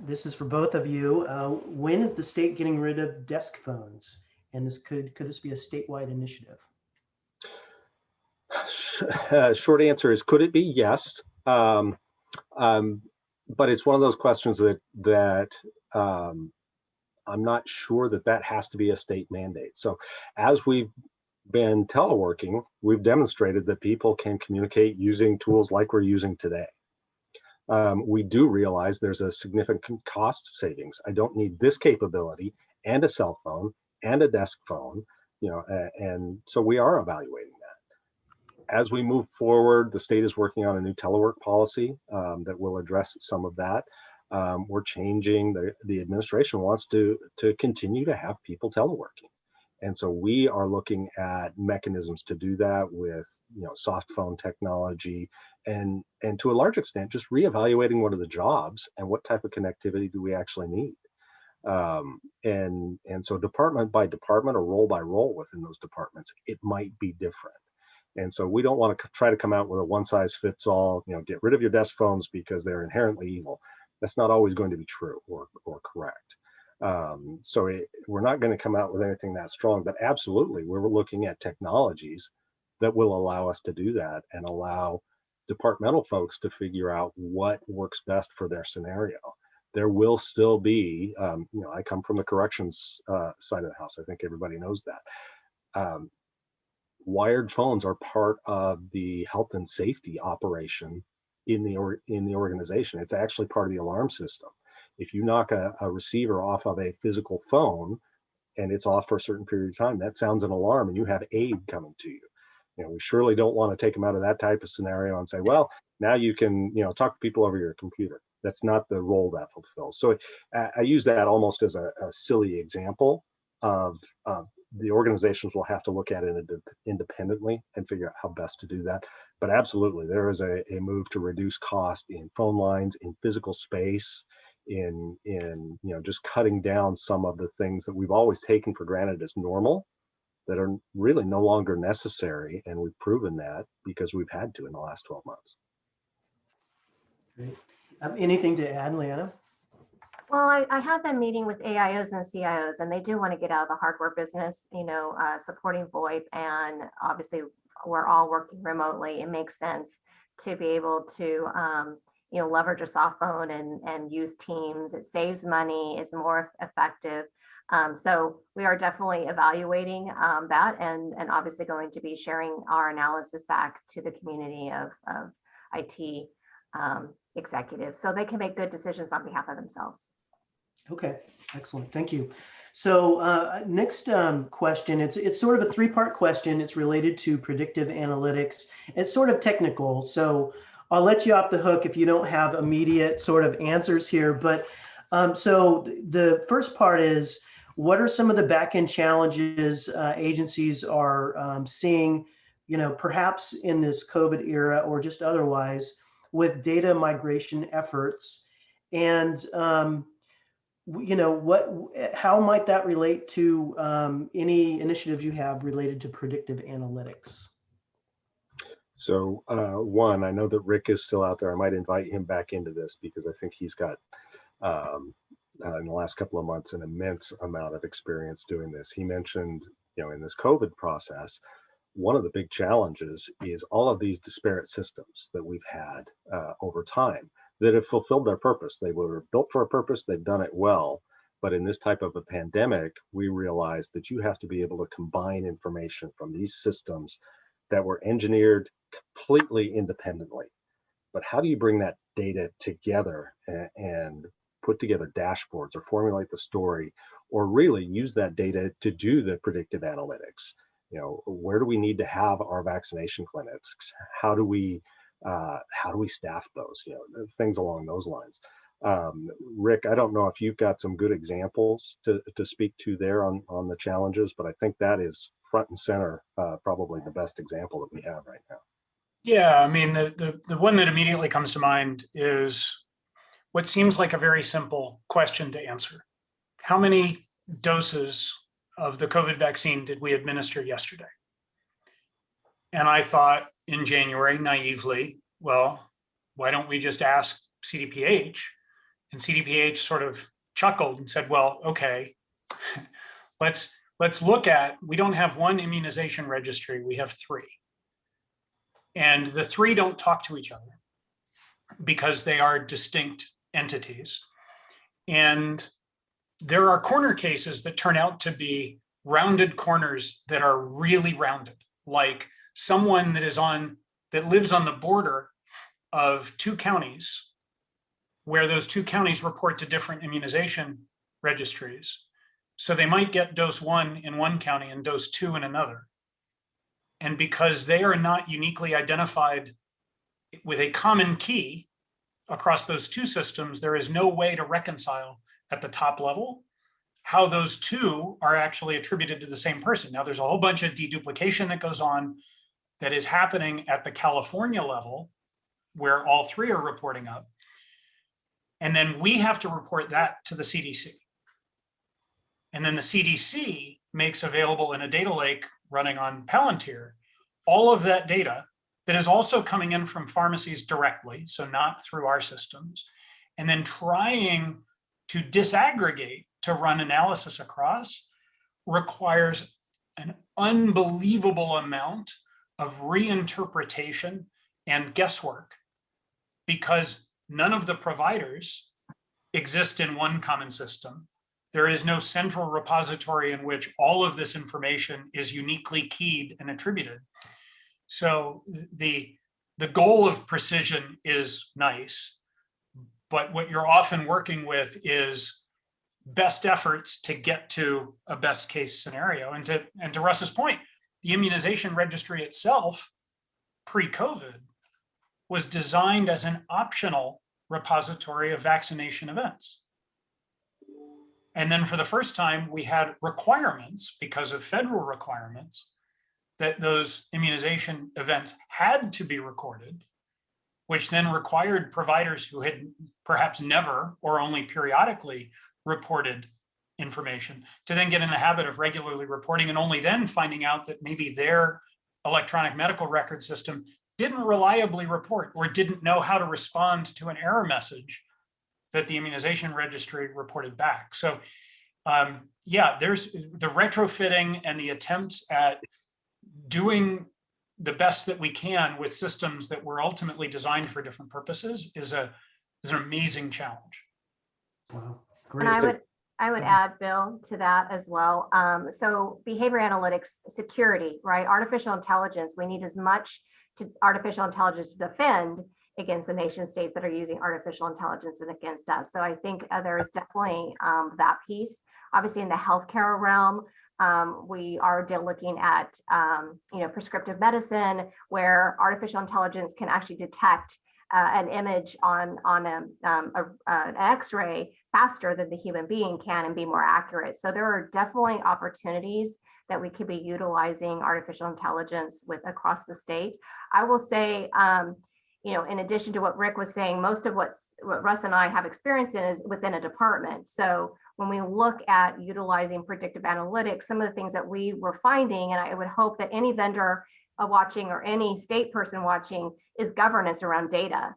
This is for both of you. When is the state getting rid of desk phones? And this could this be a statewide initiative? Short answer is, could it be? Yes. But it's one of those questions that I'm not sure that has to be a state mandate. So as we've been teleworking, we've demonstrated that people can communicate using tools like we're using today. We do realize there's a significant cost savings. I don't need this capability and a cell phone and a desk phone, and so we are evaluating that. As we move forward, the state is working on a new telework policy that will address some of that. We're changing, the administration wants to continue to have people teleworking. And so we are looking at mechanisms to do that with, soft phone technology, and to a large extent, just reevaluating what are the jobs and what type of connectivity do we actually need. And so department by department or role by role within those departments, it might be different. And so we don't want to try to come out with a one size fits all, get rid of your desk phones because they're inherently evil. That's not always going to be true or correct. So we're not going to come out with anything that strong, but absolutely, we're looking at technologies that will allow us to do that and allow departmental folks to figure out what works best for their scenario. There will still be, I come from the corrections side of the house. I think everybody knows that. Wired phones are part of the health and safety operation in the organization. It's actually part of the alarm system. If you knock a receiver off of a physical phone and it's off for a certain period of time, that sounds an alarm and you have aid coming to you. We surely don't want to take them out of that type of scenario and say, well, now you can, talk to people over your computer. That's not the role that fulfills. So I use that almost as a silly example of the organizations will have to look at it independently and figure out how best to do that. But absolutely, there is a move to reduce cost in phone lines, in physical space, in just cutting down some of the things that we've always taken for granted as normal that are really no longer necessary. And we've proven that because we've had to in the last 12 months. Great. Anything to add, Leanna? Well, I have been meeting with AIOs and CIOs, and they do want to get out of the hardware business, supporting VoIP. And obviously, we're all working remotely. It makes sense to be able to, leverage a soft phone and use Teams. It saves money, it's more effective. So we are definitely evaluating that and obviously going to be sharing our analysis back to the community of IT executives so they can make good decisions on behalf of themselves. Okay, excellent. Thank you. So next question, it's sort of a three-part question. It's related to predictive analytics. It's sort of technical, so I'll let you off the hook if you don't have immediate sort of answers here. But so the first part is, what are some of the back-end challenges agencies are seeing, perhaps in this COVID era or just otherwise, with data migration efforts? And how might that relate to any initiatives you have related to predictive analytics? So one, I know that Rick is still out there. I might invite him back into this because I think he's got, in the last couple of months, an immense amount of experience doing this. He mentioned, in this COVID process, one of the big challenges is all of these disparate systems that we've had over time that have fulfilled their purpose. They were built for a purpose, they've done it well. But in this type of a pandemic, we realized that you have to be able to combine information from these systems that were engineered completely independently. But how do you bring that data together and put together dashboards or formulate the story, or really use that data to do the predictive analytics? You know, where do we need to have our vaccination clinics? How do we staff those? You know, things along those lines. Rick, I don't know if you've got some good examples to speak to there on the challenges, but I think that is front and center, probably the best example that we have right now. Yeah, I mean, the one that immediately comes to mind is what seems like a very simple question to answer. How many doses of the COVID vaccine did we administer yesterday? And I thought in January, naively, well, why don't we just ask CDPH? And CDPH sort of chuckled and said, well, okay, let's look at, we don't have one immunization registry, we have three. And the three don't talk to each other because they are distinct entities. And there are corner cases that turn out to be rounded corners that are really rounded, like someone that lives on the border of two counties, where those two counties report to different immunization registries. So they might get dose 1 in one county and dose 2 in another. And because they are not uniquely identified with a common key across those two systems, there is no way to reconcile at the top level how those two are actually attributed to the same person. Now, there's a whole bunch of deduplication that goes on that is happening at the California level, where all three are reporting up. And then we have to report that to the CDC. And then the CDC makes available in a data lake running on Palantir all of that data that is also coming in from pharmacies directly, so not through our systems, and then trying to disaggregate to run analysis across requires an unbelievable amount of reinterpretation and guesswork, because none of the providers exist in one common system. There is no central repository in which all of this information is uniquely keyed and attributed. So the goal of precision is nice, but what you're often working with is best efforts to get to a best case scenario. And to Russ's point, the immunization registry itself, pre-COVID, was designed as an optional repository of vaccination events. And then for the first time, we had requirements, because of federal requirements, that those immunization events had to be recorded, which then required providers who had perhaps never or only periodically reported information to then get in the habit of regularly reporting, and only then finding out that maybe their electronic medical record system didn't reliably report or didn't know how to respond to an error message that the immunization registry reported back. So yeah, there's the retrofitting and the attempts at doing the best that we can with systems that were ultimately designed for different purposes is an amazing challenge. Wow, great. And I would add, Bill, to that as well. So behavior analytics, security, right? Artificial intelligence, we need as much artificial intelligence to defend against the nation states that are using artificial intelligence and against us. So I think there is definitely that piece. Obviously in the healthcare realm, we are looking at prescriptive medicine, where artificial intelligence can actually detect an image on an X-ray faster than the human being can and be more accurate. So there are definitely opportunities that we could be utilizing artificial intelligence with across the state. I will say, in addition to what Rick was saying, most of what Russ and I have experience in is within a department. So when we look at utilizing predictive analytics, some of the things that we were finding, and I would hope that any vendor watching or any state person watching, is governance around data.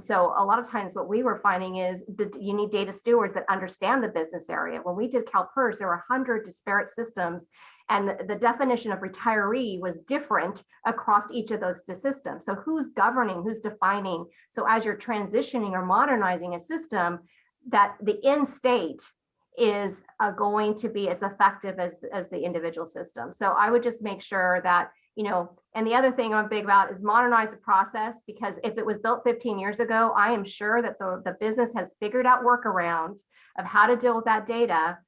So a lot of times what we were finding is you need data stewards that understand the business area. When we did CalPERS, there were 100 disparate systems, And the definition of retiree was different across each of those systems. So who's governing, who's defining? So as you're transitioning or modernizing a system, that the end state is going to be as effective as the individual system. So I would just make sure that, and the other thing I'm big about is modernize the process, because if it was built 15 years ago, I am sure that the business has figured out workarounds of how to deal with that data.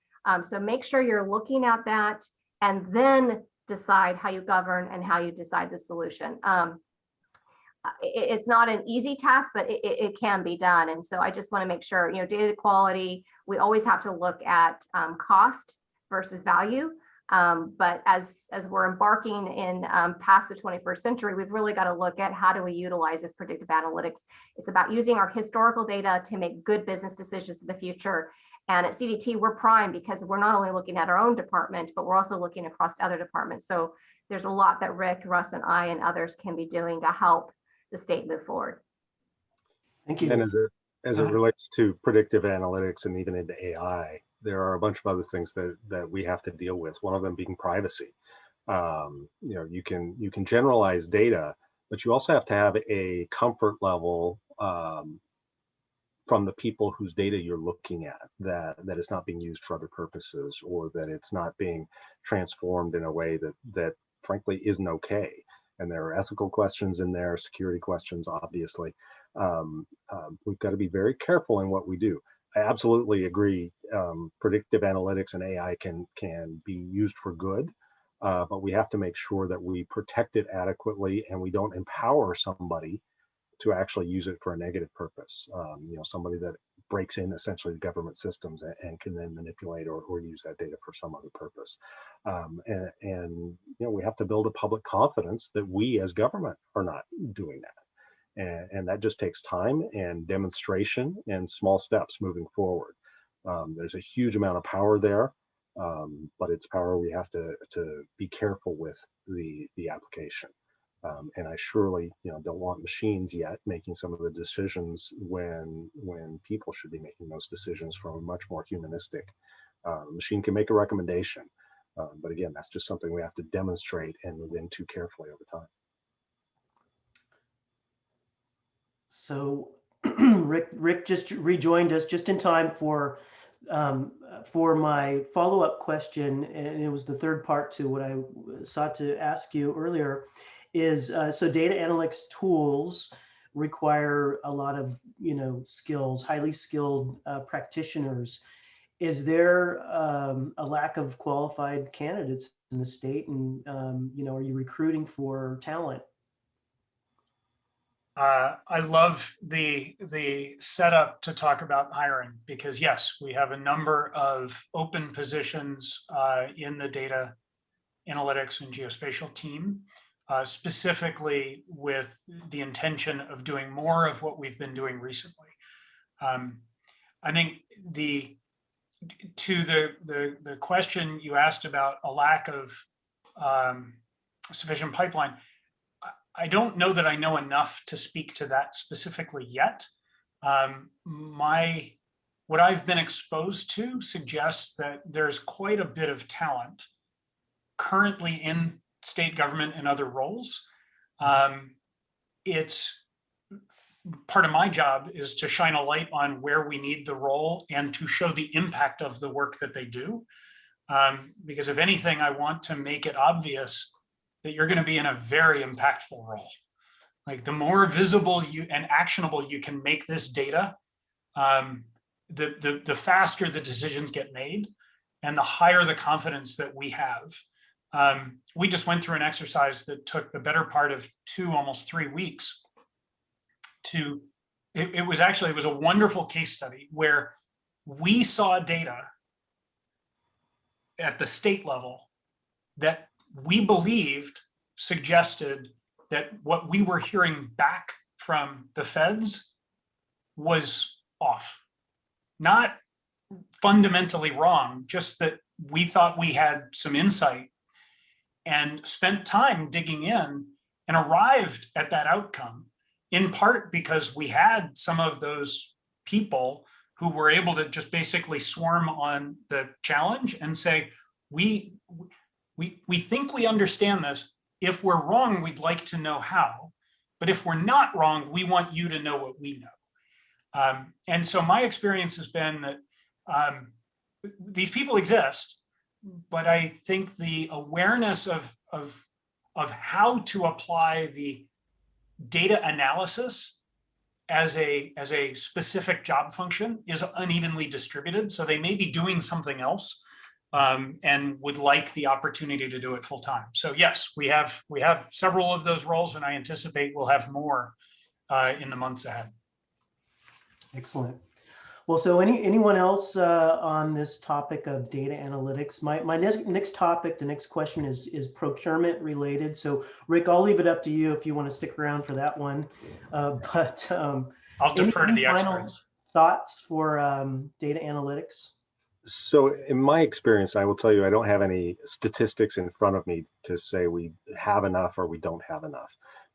So make sure you're looking at that and then decide how you govern and how you decide the solution. It's not an easy task, but it can be done. And so I just want to make sure, data quality, we always have to look at cost versus value. But as we're embarking in past the 21st century, we've really got to look at how do we utilize this predictive analytics. It's about using our historical data to make good business decisions in the future. And at CDT, we're primed because we're not only looking at our own department, but we're also looking across other departments. So there's a lot that Rick, Russ, and I and others can be doing to help the state move forward. Thank you. And as it relates to predictive analytics and even into AI, there are a bunch of other things that we have to deal with. One of them being privacy. You can generalize data, but you also have to have a comfort level from the people whose data you're looking at, that it's not being used for other purposes, or that it's not being transformed in a way that frankly isn't okay. And there are ethical questions in there, security questions, obviously. We've got to be very careful in what we do. I absolutely agree. Predictive analytics and AI can be used for good, but we have to make sure that we protect it adequately and we don't empower somebody to actually use it for a negative purpose. Somebody that breaks in essentially the government systems and can then manipulate or use that data for some other purpose. We have to build a public confidence that we as government are not doing that. And that just takes time and demonstration and small steps moving forward. There's a huge amount of power there, but it's power we have to be careful with the application. And I surely, don't want machines yet making some of the decisions when people should be making those decisions from a much more humanistic. Machine can make a recommendation, but again, that's just something we have to demonstrate and move into carefully over time. So Rick just rejoined us just in time for my follow-up question, and it was the third part to what I sought to ask you earlier. Is so data analytics tools require a lot of skills, highly skilled practitioners. Is there a lack of qualified candidates in the state, and are you recruiting for talent? I love the setup to talk about hiring, because yes, we have a number of open positions in the data analytics and geospatial team. Specifically with the intention of doing more of what we've been doing recently. I think to the question you asked about a lack of sufficient pipeline, I don't know that I know enough to speak to that specifically yet. What I've been exposed to suggests that there's quite a bit of talent currently in state government and other roles. It's part of my job is to shine a light on where we need the role and to show the impact of the work that they do. Because if anything, I want to make it obvious that you're going to be in a very impactful role. Like the more visible and actionable you can make this data, the faster the decisions get made and the higher the confidence that we have. We just went through an exercise that took the better part of almost 3 weeks. It was a wonderful case study where we saw data at the state level that we believed suggested that what we were hearing back from the feds was off. Not fundamentally wrong, just that we thought we had some insight and spent time digging in and arrived at that outcome, in part because we had some of those people who were able to just basically swarm on the challenge and say, we we think we understand this. If we're wrong, we'd like to know how. But if we're not wrong, we want you to know what we know. And so my experience has been that these people exist, but I think the awareness of how to apply the data analysis as a specific job function is unevenly distributed. So they may be doing something else and would like the opportunity to do it full time. So yes, we have several of those roles, and I anticipate we'll have more in the months ahead. Excellent. Well, so anyone else on this topic of data analytics? My next topic, the next question is procurement related. So Rick, I'll leave it up to you if you want to stick around for that one. I'll defer to the experts. Thoughts for data analytics? So in my experience, I will tell you, I don't have any statistics in front of me to say we have enough or we don't have enough.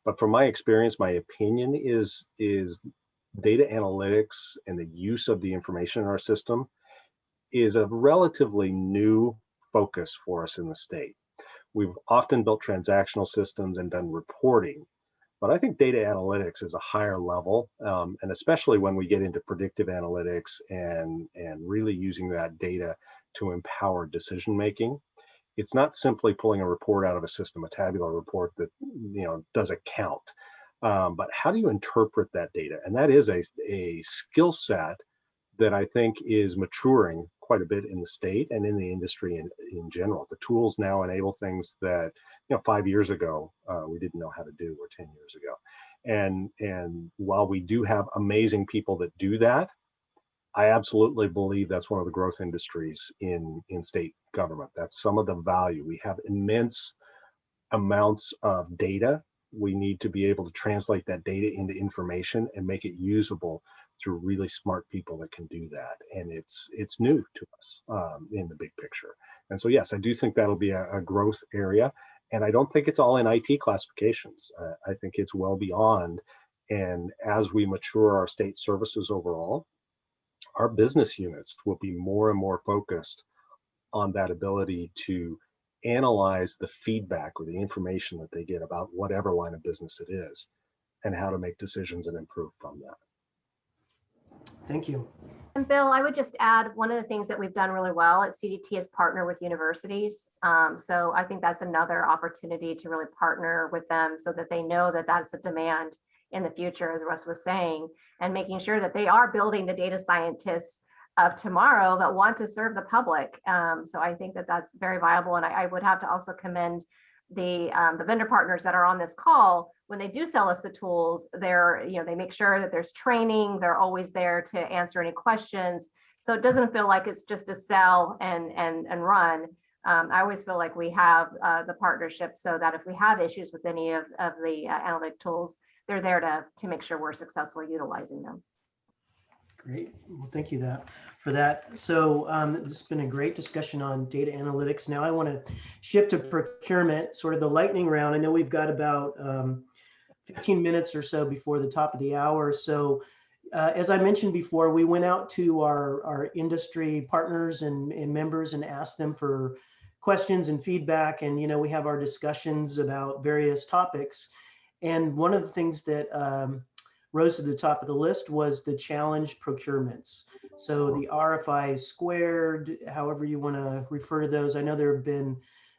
But from my experience, my opinion is data analytics and the use of the information in our system is a relatively new focus for us in the state. We've often built transactional systems and done reporting, but I think data analytics is a higher level, and especially when we get into predictive analytics and really using that data to empower decision making. It's not simply pulling a report out of a system, a tabular report that does a count. But how do you interpret that data? And that is a skill set that I think is maturing quite a bit in the state and in the industry in general. The tools now enable things that 5 years ago we didn't know how to do, or 10 years ago. And while we do have amazing people that do that, I absolutely believe that's one of the growth industries in state government. That's some of the value. We have immense amounts of data. We need to be able to translate that data into information and make it usable through really smart people that can do that. And it's new to us in the big picture. And so, yes, I do think that'll be a growth area. And I don't think it's all in IT classifications. I think it's well beyond. And as we mature our state services overall, our business units will be more and more focused on that ability to analyze the feedback or the information that they get about whatever line of business it is, and how to make decisions and improve from that. Thank you. And Bill, I would just add, one of the things that we've done really well at CDT is partner with universities. So I think that's another opportunity to really partner with them so that they know that that's a demand in the future, as Russ was saying, and making sure that they are building the data scientists of tomorrow that want to serve the public. So I think that that's very viable. And I would have to also commend the vendor partners that are on this call. When they do sell us the tools, they make sure that there's training. They're always there to answer any questions. So it doesn't feel like it's just a sell and run. I always feel like we have the partnership so that if we have issues with any of the analytic tools, they're there to make sure we're successful utilizing them. Great. Well, thank you for that. So this has been a great discussion on data analytics. Now I want to shift to procurement, sort of the lightning round. I know we've got about 15 minutes or so before the top of the hour. So as I mentioned before, we went out to our industry partners and members and asked them for questions and feedback. And, we have our discussions about various topics. And one of the things that rose to the top of the list was the challenge procurements. So the RFI squared, however you want to refer to those. I know there have been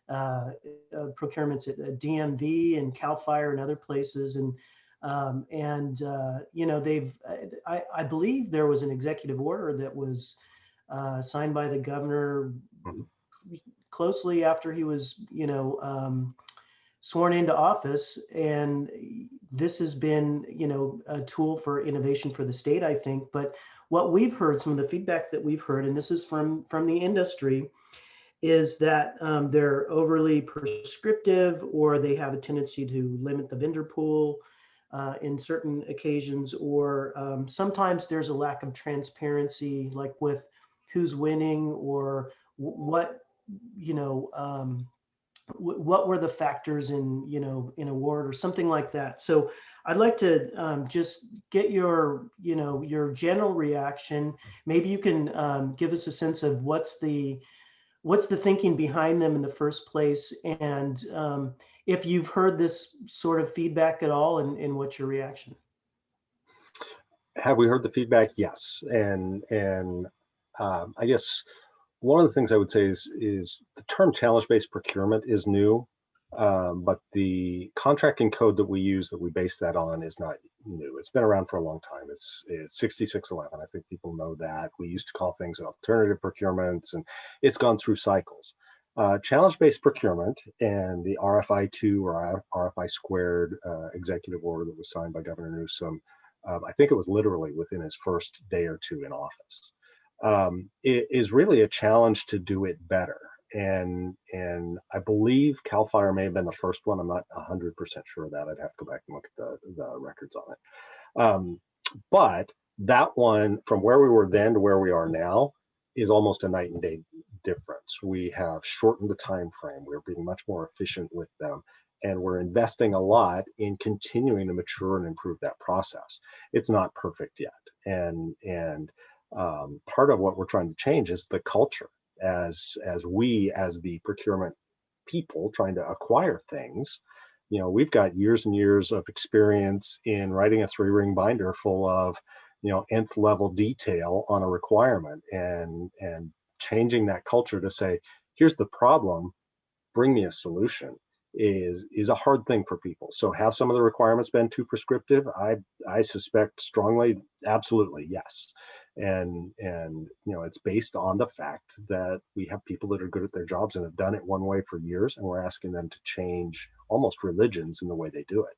procurements at DMV and CAL FIRE and other places. And I believe there was an executive order that was signed by the governor closely after he was, sworn into office. And this has been, a tool for innovation for the state, I think. But what we've heard, some of the feedback that we've heard, and this is from the industry, is that they're overly prescriptive, or they have a tendency to limit the vendor pool in certain occasions, or sometimes there's a lack of transparency, like with who's winning or what were the factors in award or something like that. So I'd like to just get your general reaction. Maybe you can give us a sense of what's the what's the thinking behind them in the first place? And if you've heard this sort of feedback at all, and what's your reaction? Have we heard the feedback? Yes. I guess one of the things I would say is the term challenge-based procurement is new, but the contracting code that we use, that we base that on, is not new. It's been around for a long time. It's 6611. I think people know that. We used to call things alternative procurements, and it's gone through cycles. Challenge-based procurement and the RFI2 or RFI squared executive order that was signed by Governor Newsom, I think it was literally within his first day or two in office. It is really a challenge to do it better. And I believe CAL FIRE may have been the first one. I'm not 100% sure of that. I'd have to go back and look at the records on it. But that one, from where we were then to where we are now, is almost a night and day difference. We have shortened the time frame. We're being much more efficient with them. And we're investing a lot in continuing to mature and improve that process. It's not perfect yet. And part of what we're trying to change is the culture as we, as the procurement people trying to acquire things. You know, we've got years and years of experience in writing a 3-ring binder full of, you know, nth level detail on a requirement, and changing that culture to say, here's the problem, bring me a solution, is a hard thing for people. So have some of the requirements been too prescriptive? I suspect strongly, absolutely, yes. And you know, it's based on the fact that we have people that are good at their jobs and have done it one way for years, and we're asking them to change almost religions in the way they do it.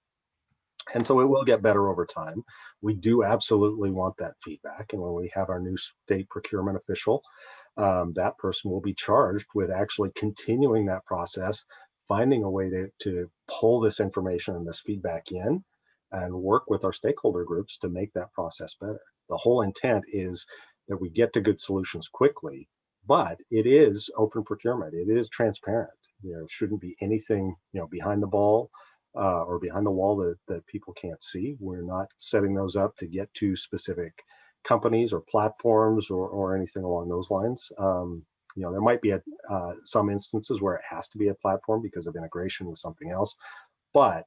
And so it will get better over time. We do absolutely want that feedback. And when we have our new state procurement official, that person will be charged with actually continuing that process, finding a way to pull this information and this feedback in and work with our stakeholder groups to make that process better. The whole intent is that we get to good solutions quickly, but it is open procurement. It is transparent. There shouldn't be anything, you know, behind the ball or behind the wall that people can't see. We're not setting those up to get to specific companies or platforms or anything along those lines. You know, there might be some instances where it has to be a platform because of integration with something else, but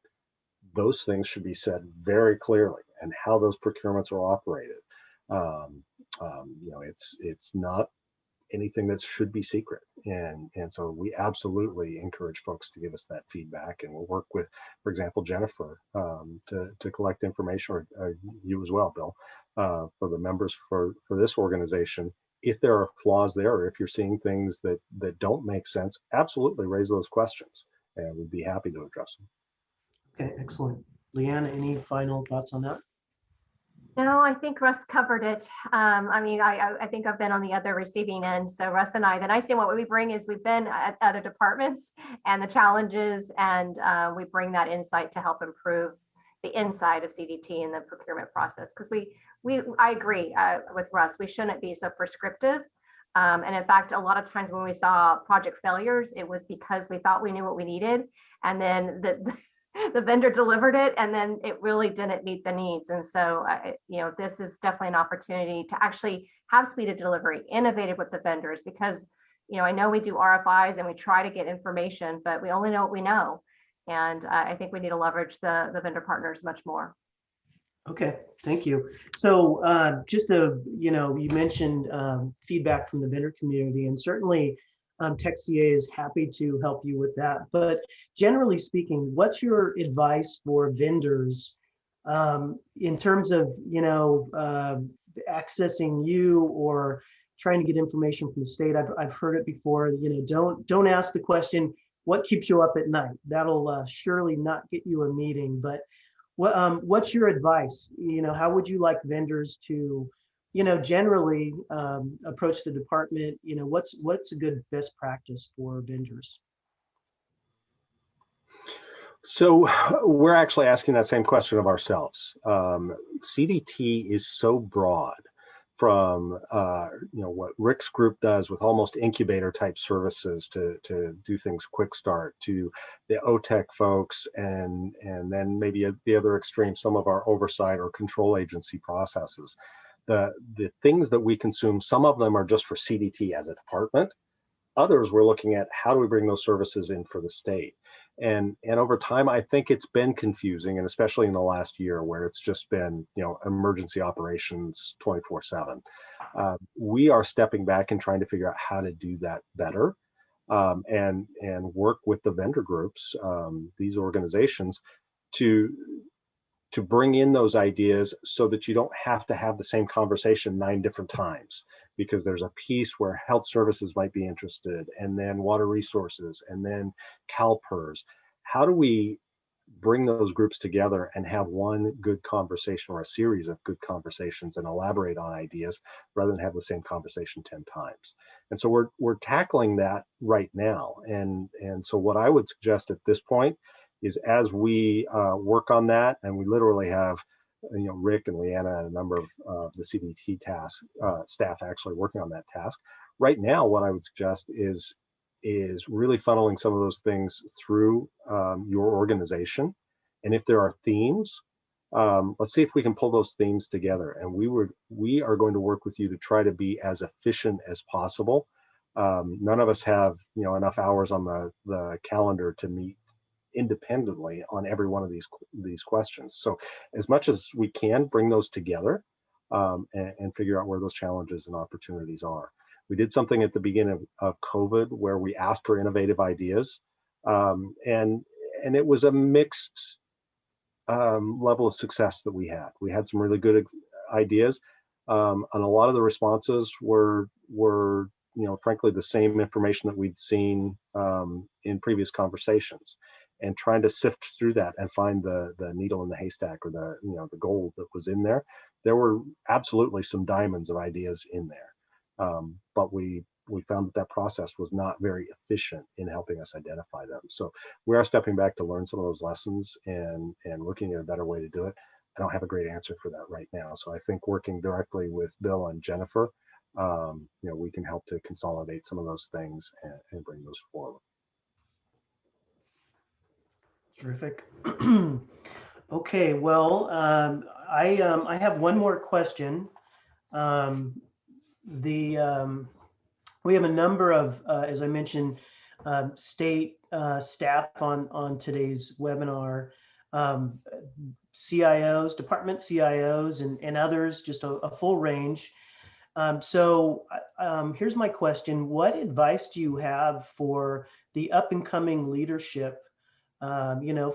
those things should be said very clearly, and how those procurements are operated. You know, it's not anything that should be secret, and so we absolutely encourage folks to give us that feedback, and we'll work with, for example, Jennifer, to collect information, or you as well, Bill, for the members for this organization. If there are flaws there, or if you're seeing things that don't make sense, absolutely raise those questions, and we'd be happy to address them. Okay, excellent. Leanna, any final thoughts on that? No, I think Russ covered it. I mean, I think I've been on the other receiving end. So Russ and I, the nice thing, what we bring is we've been at other departments and the challenges, and we bring that insight to help improve the inside of CDT and the procurement process. Because I agree with Russ, we shouldn't be so prescriptive. And in fact, a lot of times when we saw project failures, it was because we thought we knew what we needed, and then the vendor delivered it, and then it really didn't meet the needs. And so, you know, this is definitely an opportunity to actually have speed of delivery, innovative with the vendors, because, you know, I know we do RFIs and we try to get information, but we only know what we know. And I think we need to leverage the vendor partners much more. Okay, thank you. So just to, you know, you mentioned feedback from the vendor community, and certainly TechCA is happy to help you with that. But generally speaking, what's your advice for vendors in terms of, you know, accessing you or trying to get information from the state? I've heard it before. You know, don't ask the question, what keeps you up at night? That'll surely not get you a meeting. But what's your advice? You know, how would you like vendors to, you know, generally approach the department? You know, what's a good best practice for vendors? So we're actually asking that same question of ourselves. CDT is so broad, from you know, what Rick's group does with almost incubator type services to do things quick start, to the OTEC folks, and then maybe at the other extreme, some of our oversight or control agency processes. The things that we consume, some of them are just for CDT as a department. others, we're looking at how do we bring those services in for the state. And over time, I think it's been confusing, and especially in the last year where it's just been, emergency operations 24/7. We are stepping back and trying to figure out how to do that better, and work with the vendor groups, these organizations, to bring in those ideas so that you don't have to have the same conversation 9 different times, because there's a piece where health services might be interested, and then water resources, and then CalPERS. How do we bring those groups together and have one good conversation or a series of good conversations and elaborate on ideas rather than have the same conversation 10 times? And so we're tackling that right now. And so what I would suggest at this point is, as we work on that, and we literally have, Rick and Leanna and a number of the CDT staff actually working on that task right now. What I would suggest is really funneling some of those things through your organization. And if there are themes, let's see if we can pull those themes together. And we are going to work with you to try to be as efficient as possible. None of us have, enough hours on the calendar to meet independently on every one of these questions. So as much as we can, bring those together, and figure out where those challenges and opportunities are. We did something at the beginning of COVID where we asked for innovative ideas, and it was a mixed level of success that we had. We had some really good ideas, and a lot of the responses were frankly the same information that we'd seen in previous conversations, and trying to sift through that and find the needle in the haystack, or the gold that was in there. There were absolutely some diamonds of ideas in there, but we found that process was not very efficient in helping us identify them. So we are stepping back to learn some of those lessons and looking at a better way to do it. I don't have a great answer for that right now. So I think working directly with Bill and Jennifer, we can help to consolidate some of those things and bring those forward. Terrific. Okay, well, I have one more question. We have a number of, as I mentioned, state staff on today's webinar, CIOs, department CIOs, and others, just a full range. So here's my question. What advice do you have for the up and coming leadership?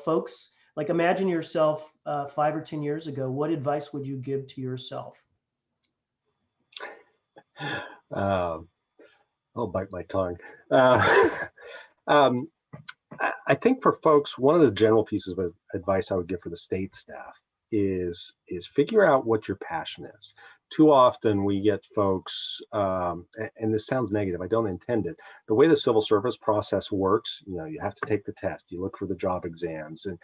Folks, like, imagine yourself 5 or 10 years ago. What advice would you give to yourself? I'll bite my tongue. I think for folks, one of the general pieces of advice I would give for the state staff is figure out what your passion is. Too often we get folks, and this sounds negative, I don't intend it. The way the civil service process works, you have to take the test, you look for the job exams, and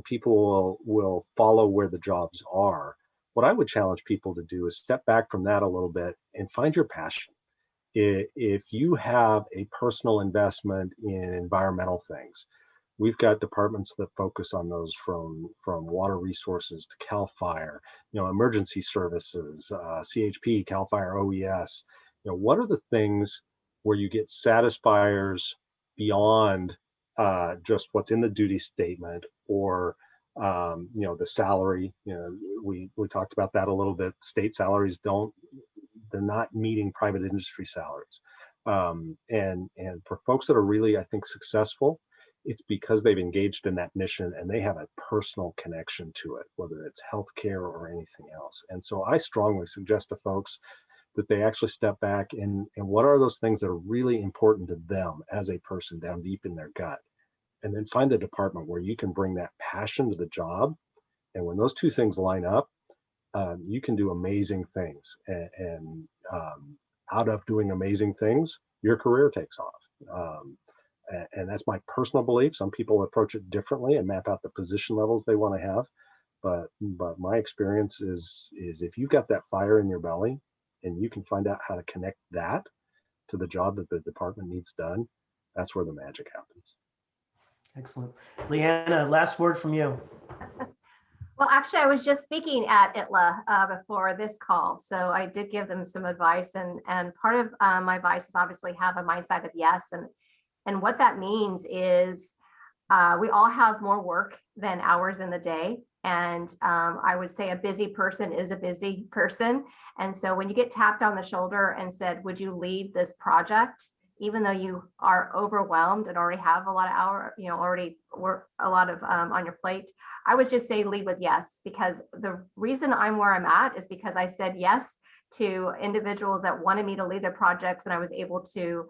people will follow where the jobs are. What I would challenge people to do is step back from that a little bit and find your passion. If you have a personal investment in environmental things, we've got departments that focus on those, from water resources to CAL FIRE, emergency services, CHP, CAL FIRE, OES. What are the things where you get satisfiers beyond just what's in the duty statement, or the salary? We talked about that a little bit. State salaries they're not meeting private industry salaries. And for folks that are really, I think, successful, it's because they've engaged in that mission and they have a personal connection to it, whether it's healthcare or anything else. And so I strongly suggest to folks that they actually step back and what are those things that are really important to them as a person down deep in their gut, and then find a department where you can bring that passion to the job. And when those two things line up, you can do amazing things. And out of doing amazing things, your career takes off. And that's my personal belief. Some people approach it differently and map out the position levels they want to have. But my experience is if you've got that fire in your belly and you can find out how to connect that to the job that the department needs done, that's where the magic happens. Excellent. Leanna, last word from you. Well, actually, I was just speaking at ITLA before this call, so I did give them some advice, and part of my advice is obviously have a mindset of yes, and what that means is we all have more work than hours in the day, and I would say a busy person is a busy person, and so when you get tapped on the shoulder and said, "Would you lead this project?" Even though you are overwhelmed and already have a lot of already work a lot of on your plate, I would just say lead with yes, because the reason I'm where I'm at is because I said yes to individuals that wanted me to lead their projects, and I was able to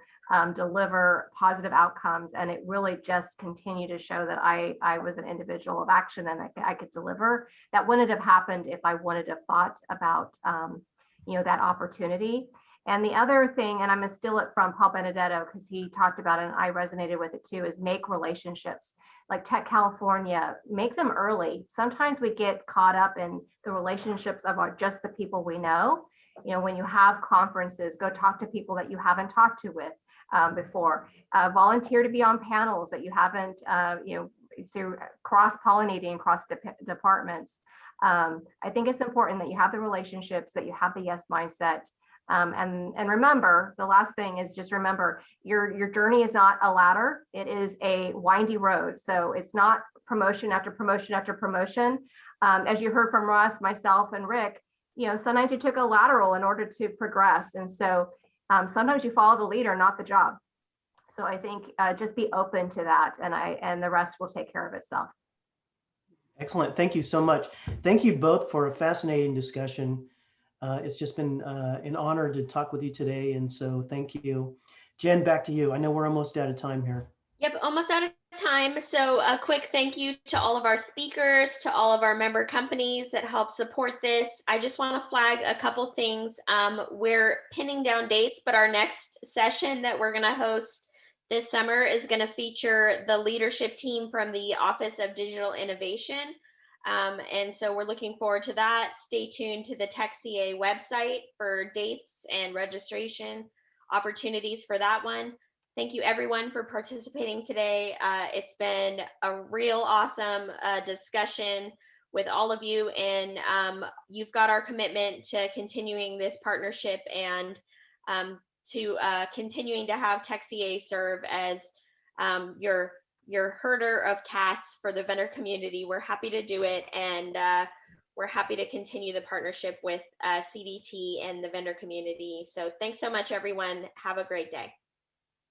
deliver positive outcomes. And it really just continued to show that I was an individual of action and that I could deliver. That wouldn't have happened if I wouldn't have thought about that opportunity. And the other thing, and I'm gonna steal it from Paul Benedetto because he talked about it and I resonated with it too, is make relationships. Like Tech California, make them early. Sometimes we get caught up in the relationships of just the people we know. When you have conferences, go talk to people that you haven't talked to with before. Volunteer to be on panels that you haven't, so cross-pollinating across departments. I think it's important that you have the relationships, that you have the yes mindset. And remember, the last thing is just remember your journey is not a ladder. It is a windy road. So it's not promotion after promotion after promotion. As you heard from Russ, myself, and Rick, sometimes you took a lateral in order to progress. And so sometimes you follow the leader, not the job. So I think just be open to that, and the rest will take care of itself. Excellent. Thank you so much. Thank you both for a fascinating discussion. It's just been an honor to talk with you today. And so thank you. Jen, back to you. I know we're almost out of time here. Yep, almost out of time. So a quick thank you to all of our speakers, to all of our member companies that help support this. I just want to flag a couple things. We're pinning down dates, but our next session that we're going to host this summer is going to feature the leadership team from the Office of Digital Innovation. And so we're looking forward to that. Stay tuned to the TechCA website for dates and registration opportunities for that one. Thank you everyone for participating today. It's been a real awesome discussion with all of you, and you've got our commitment to continuing this partnership and to continuing to have TechCA serve as your herder of cats for the vendor community. We're happy to do it, and we're happy to continue the partnership with CDT and the vendor community. So thanks so much, everyone. Have a great day.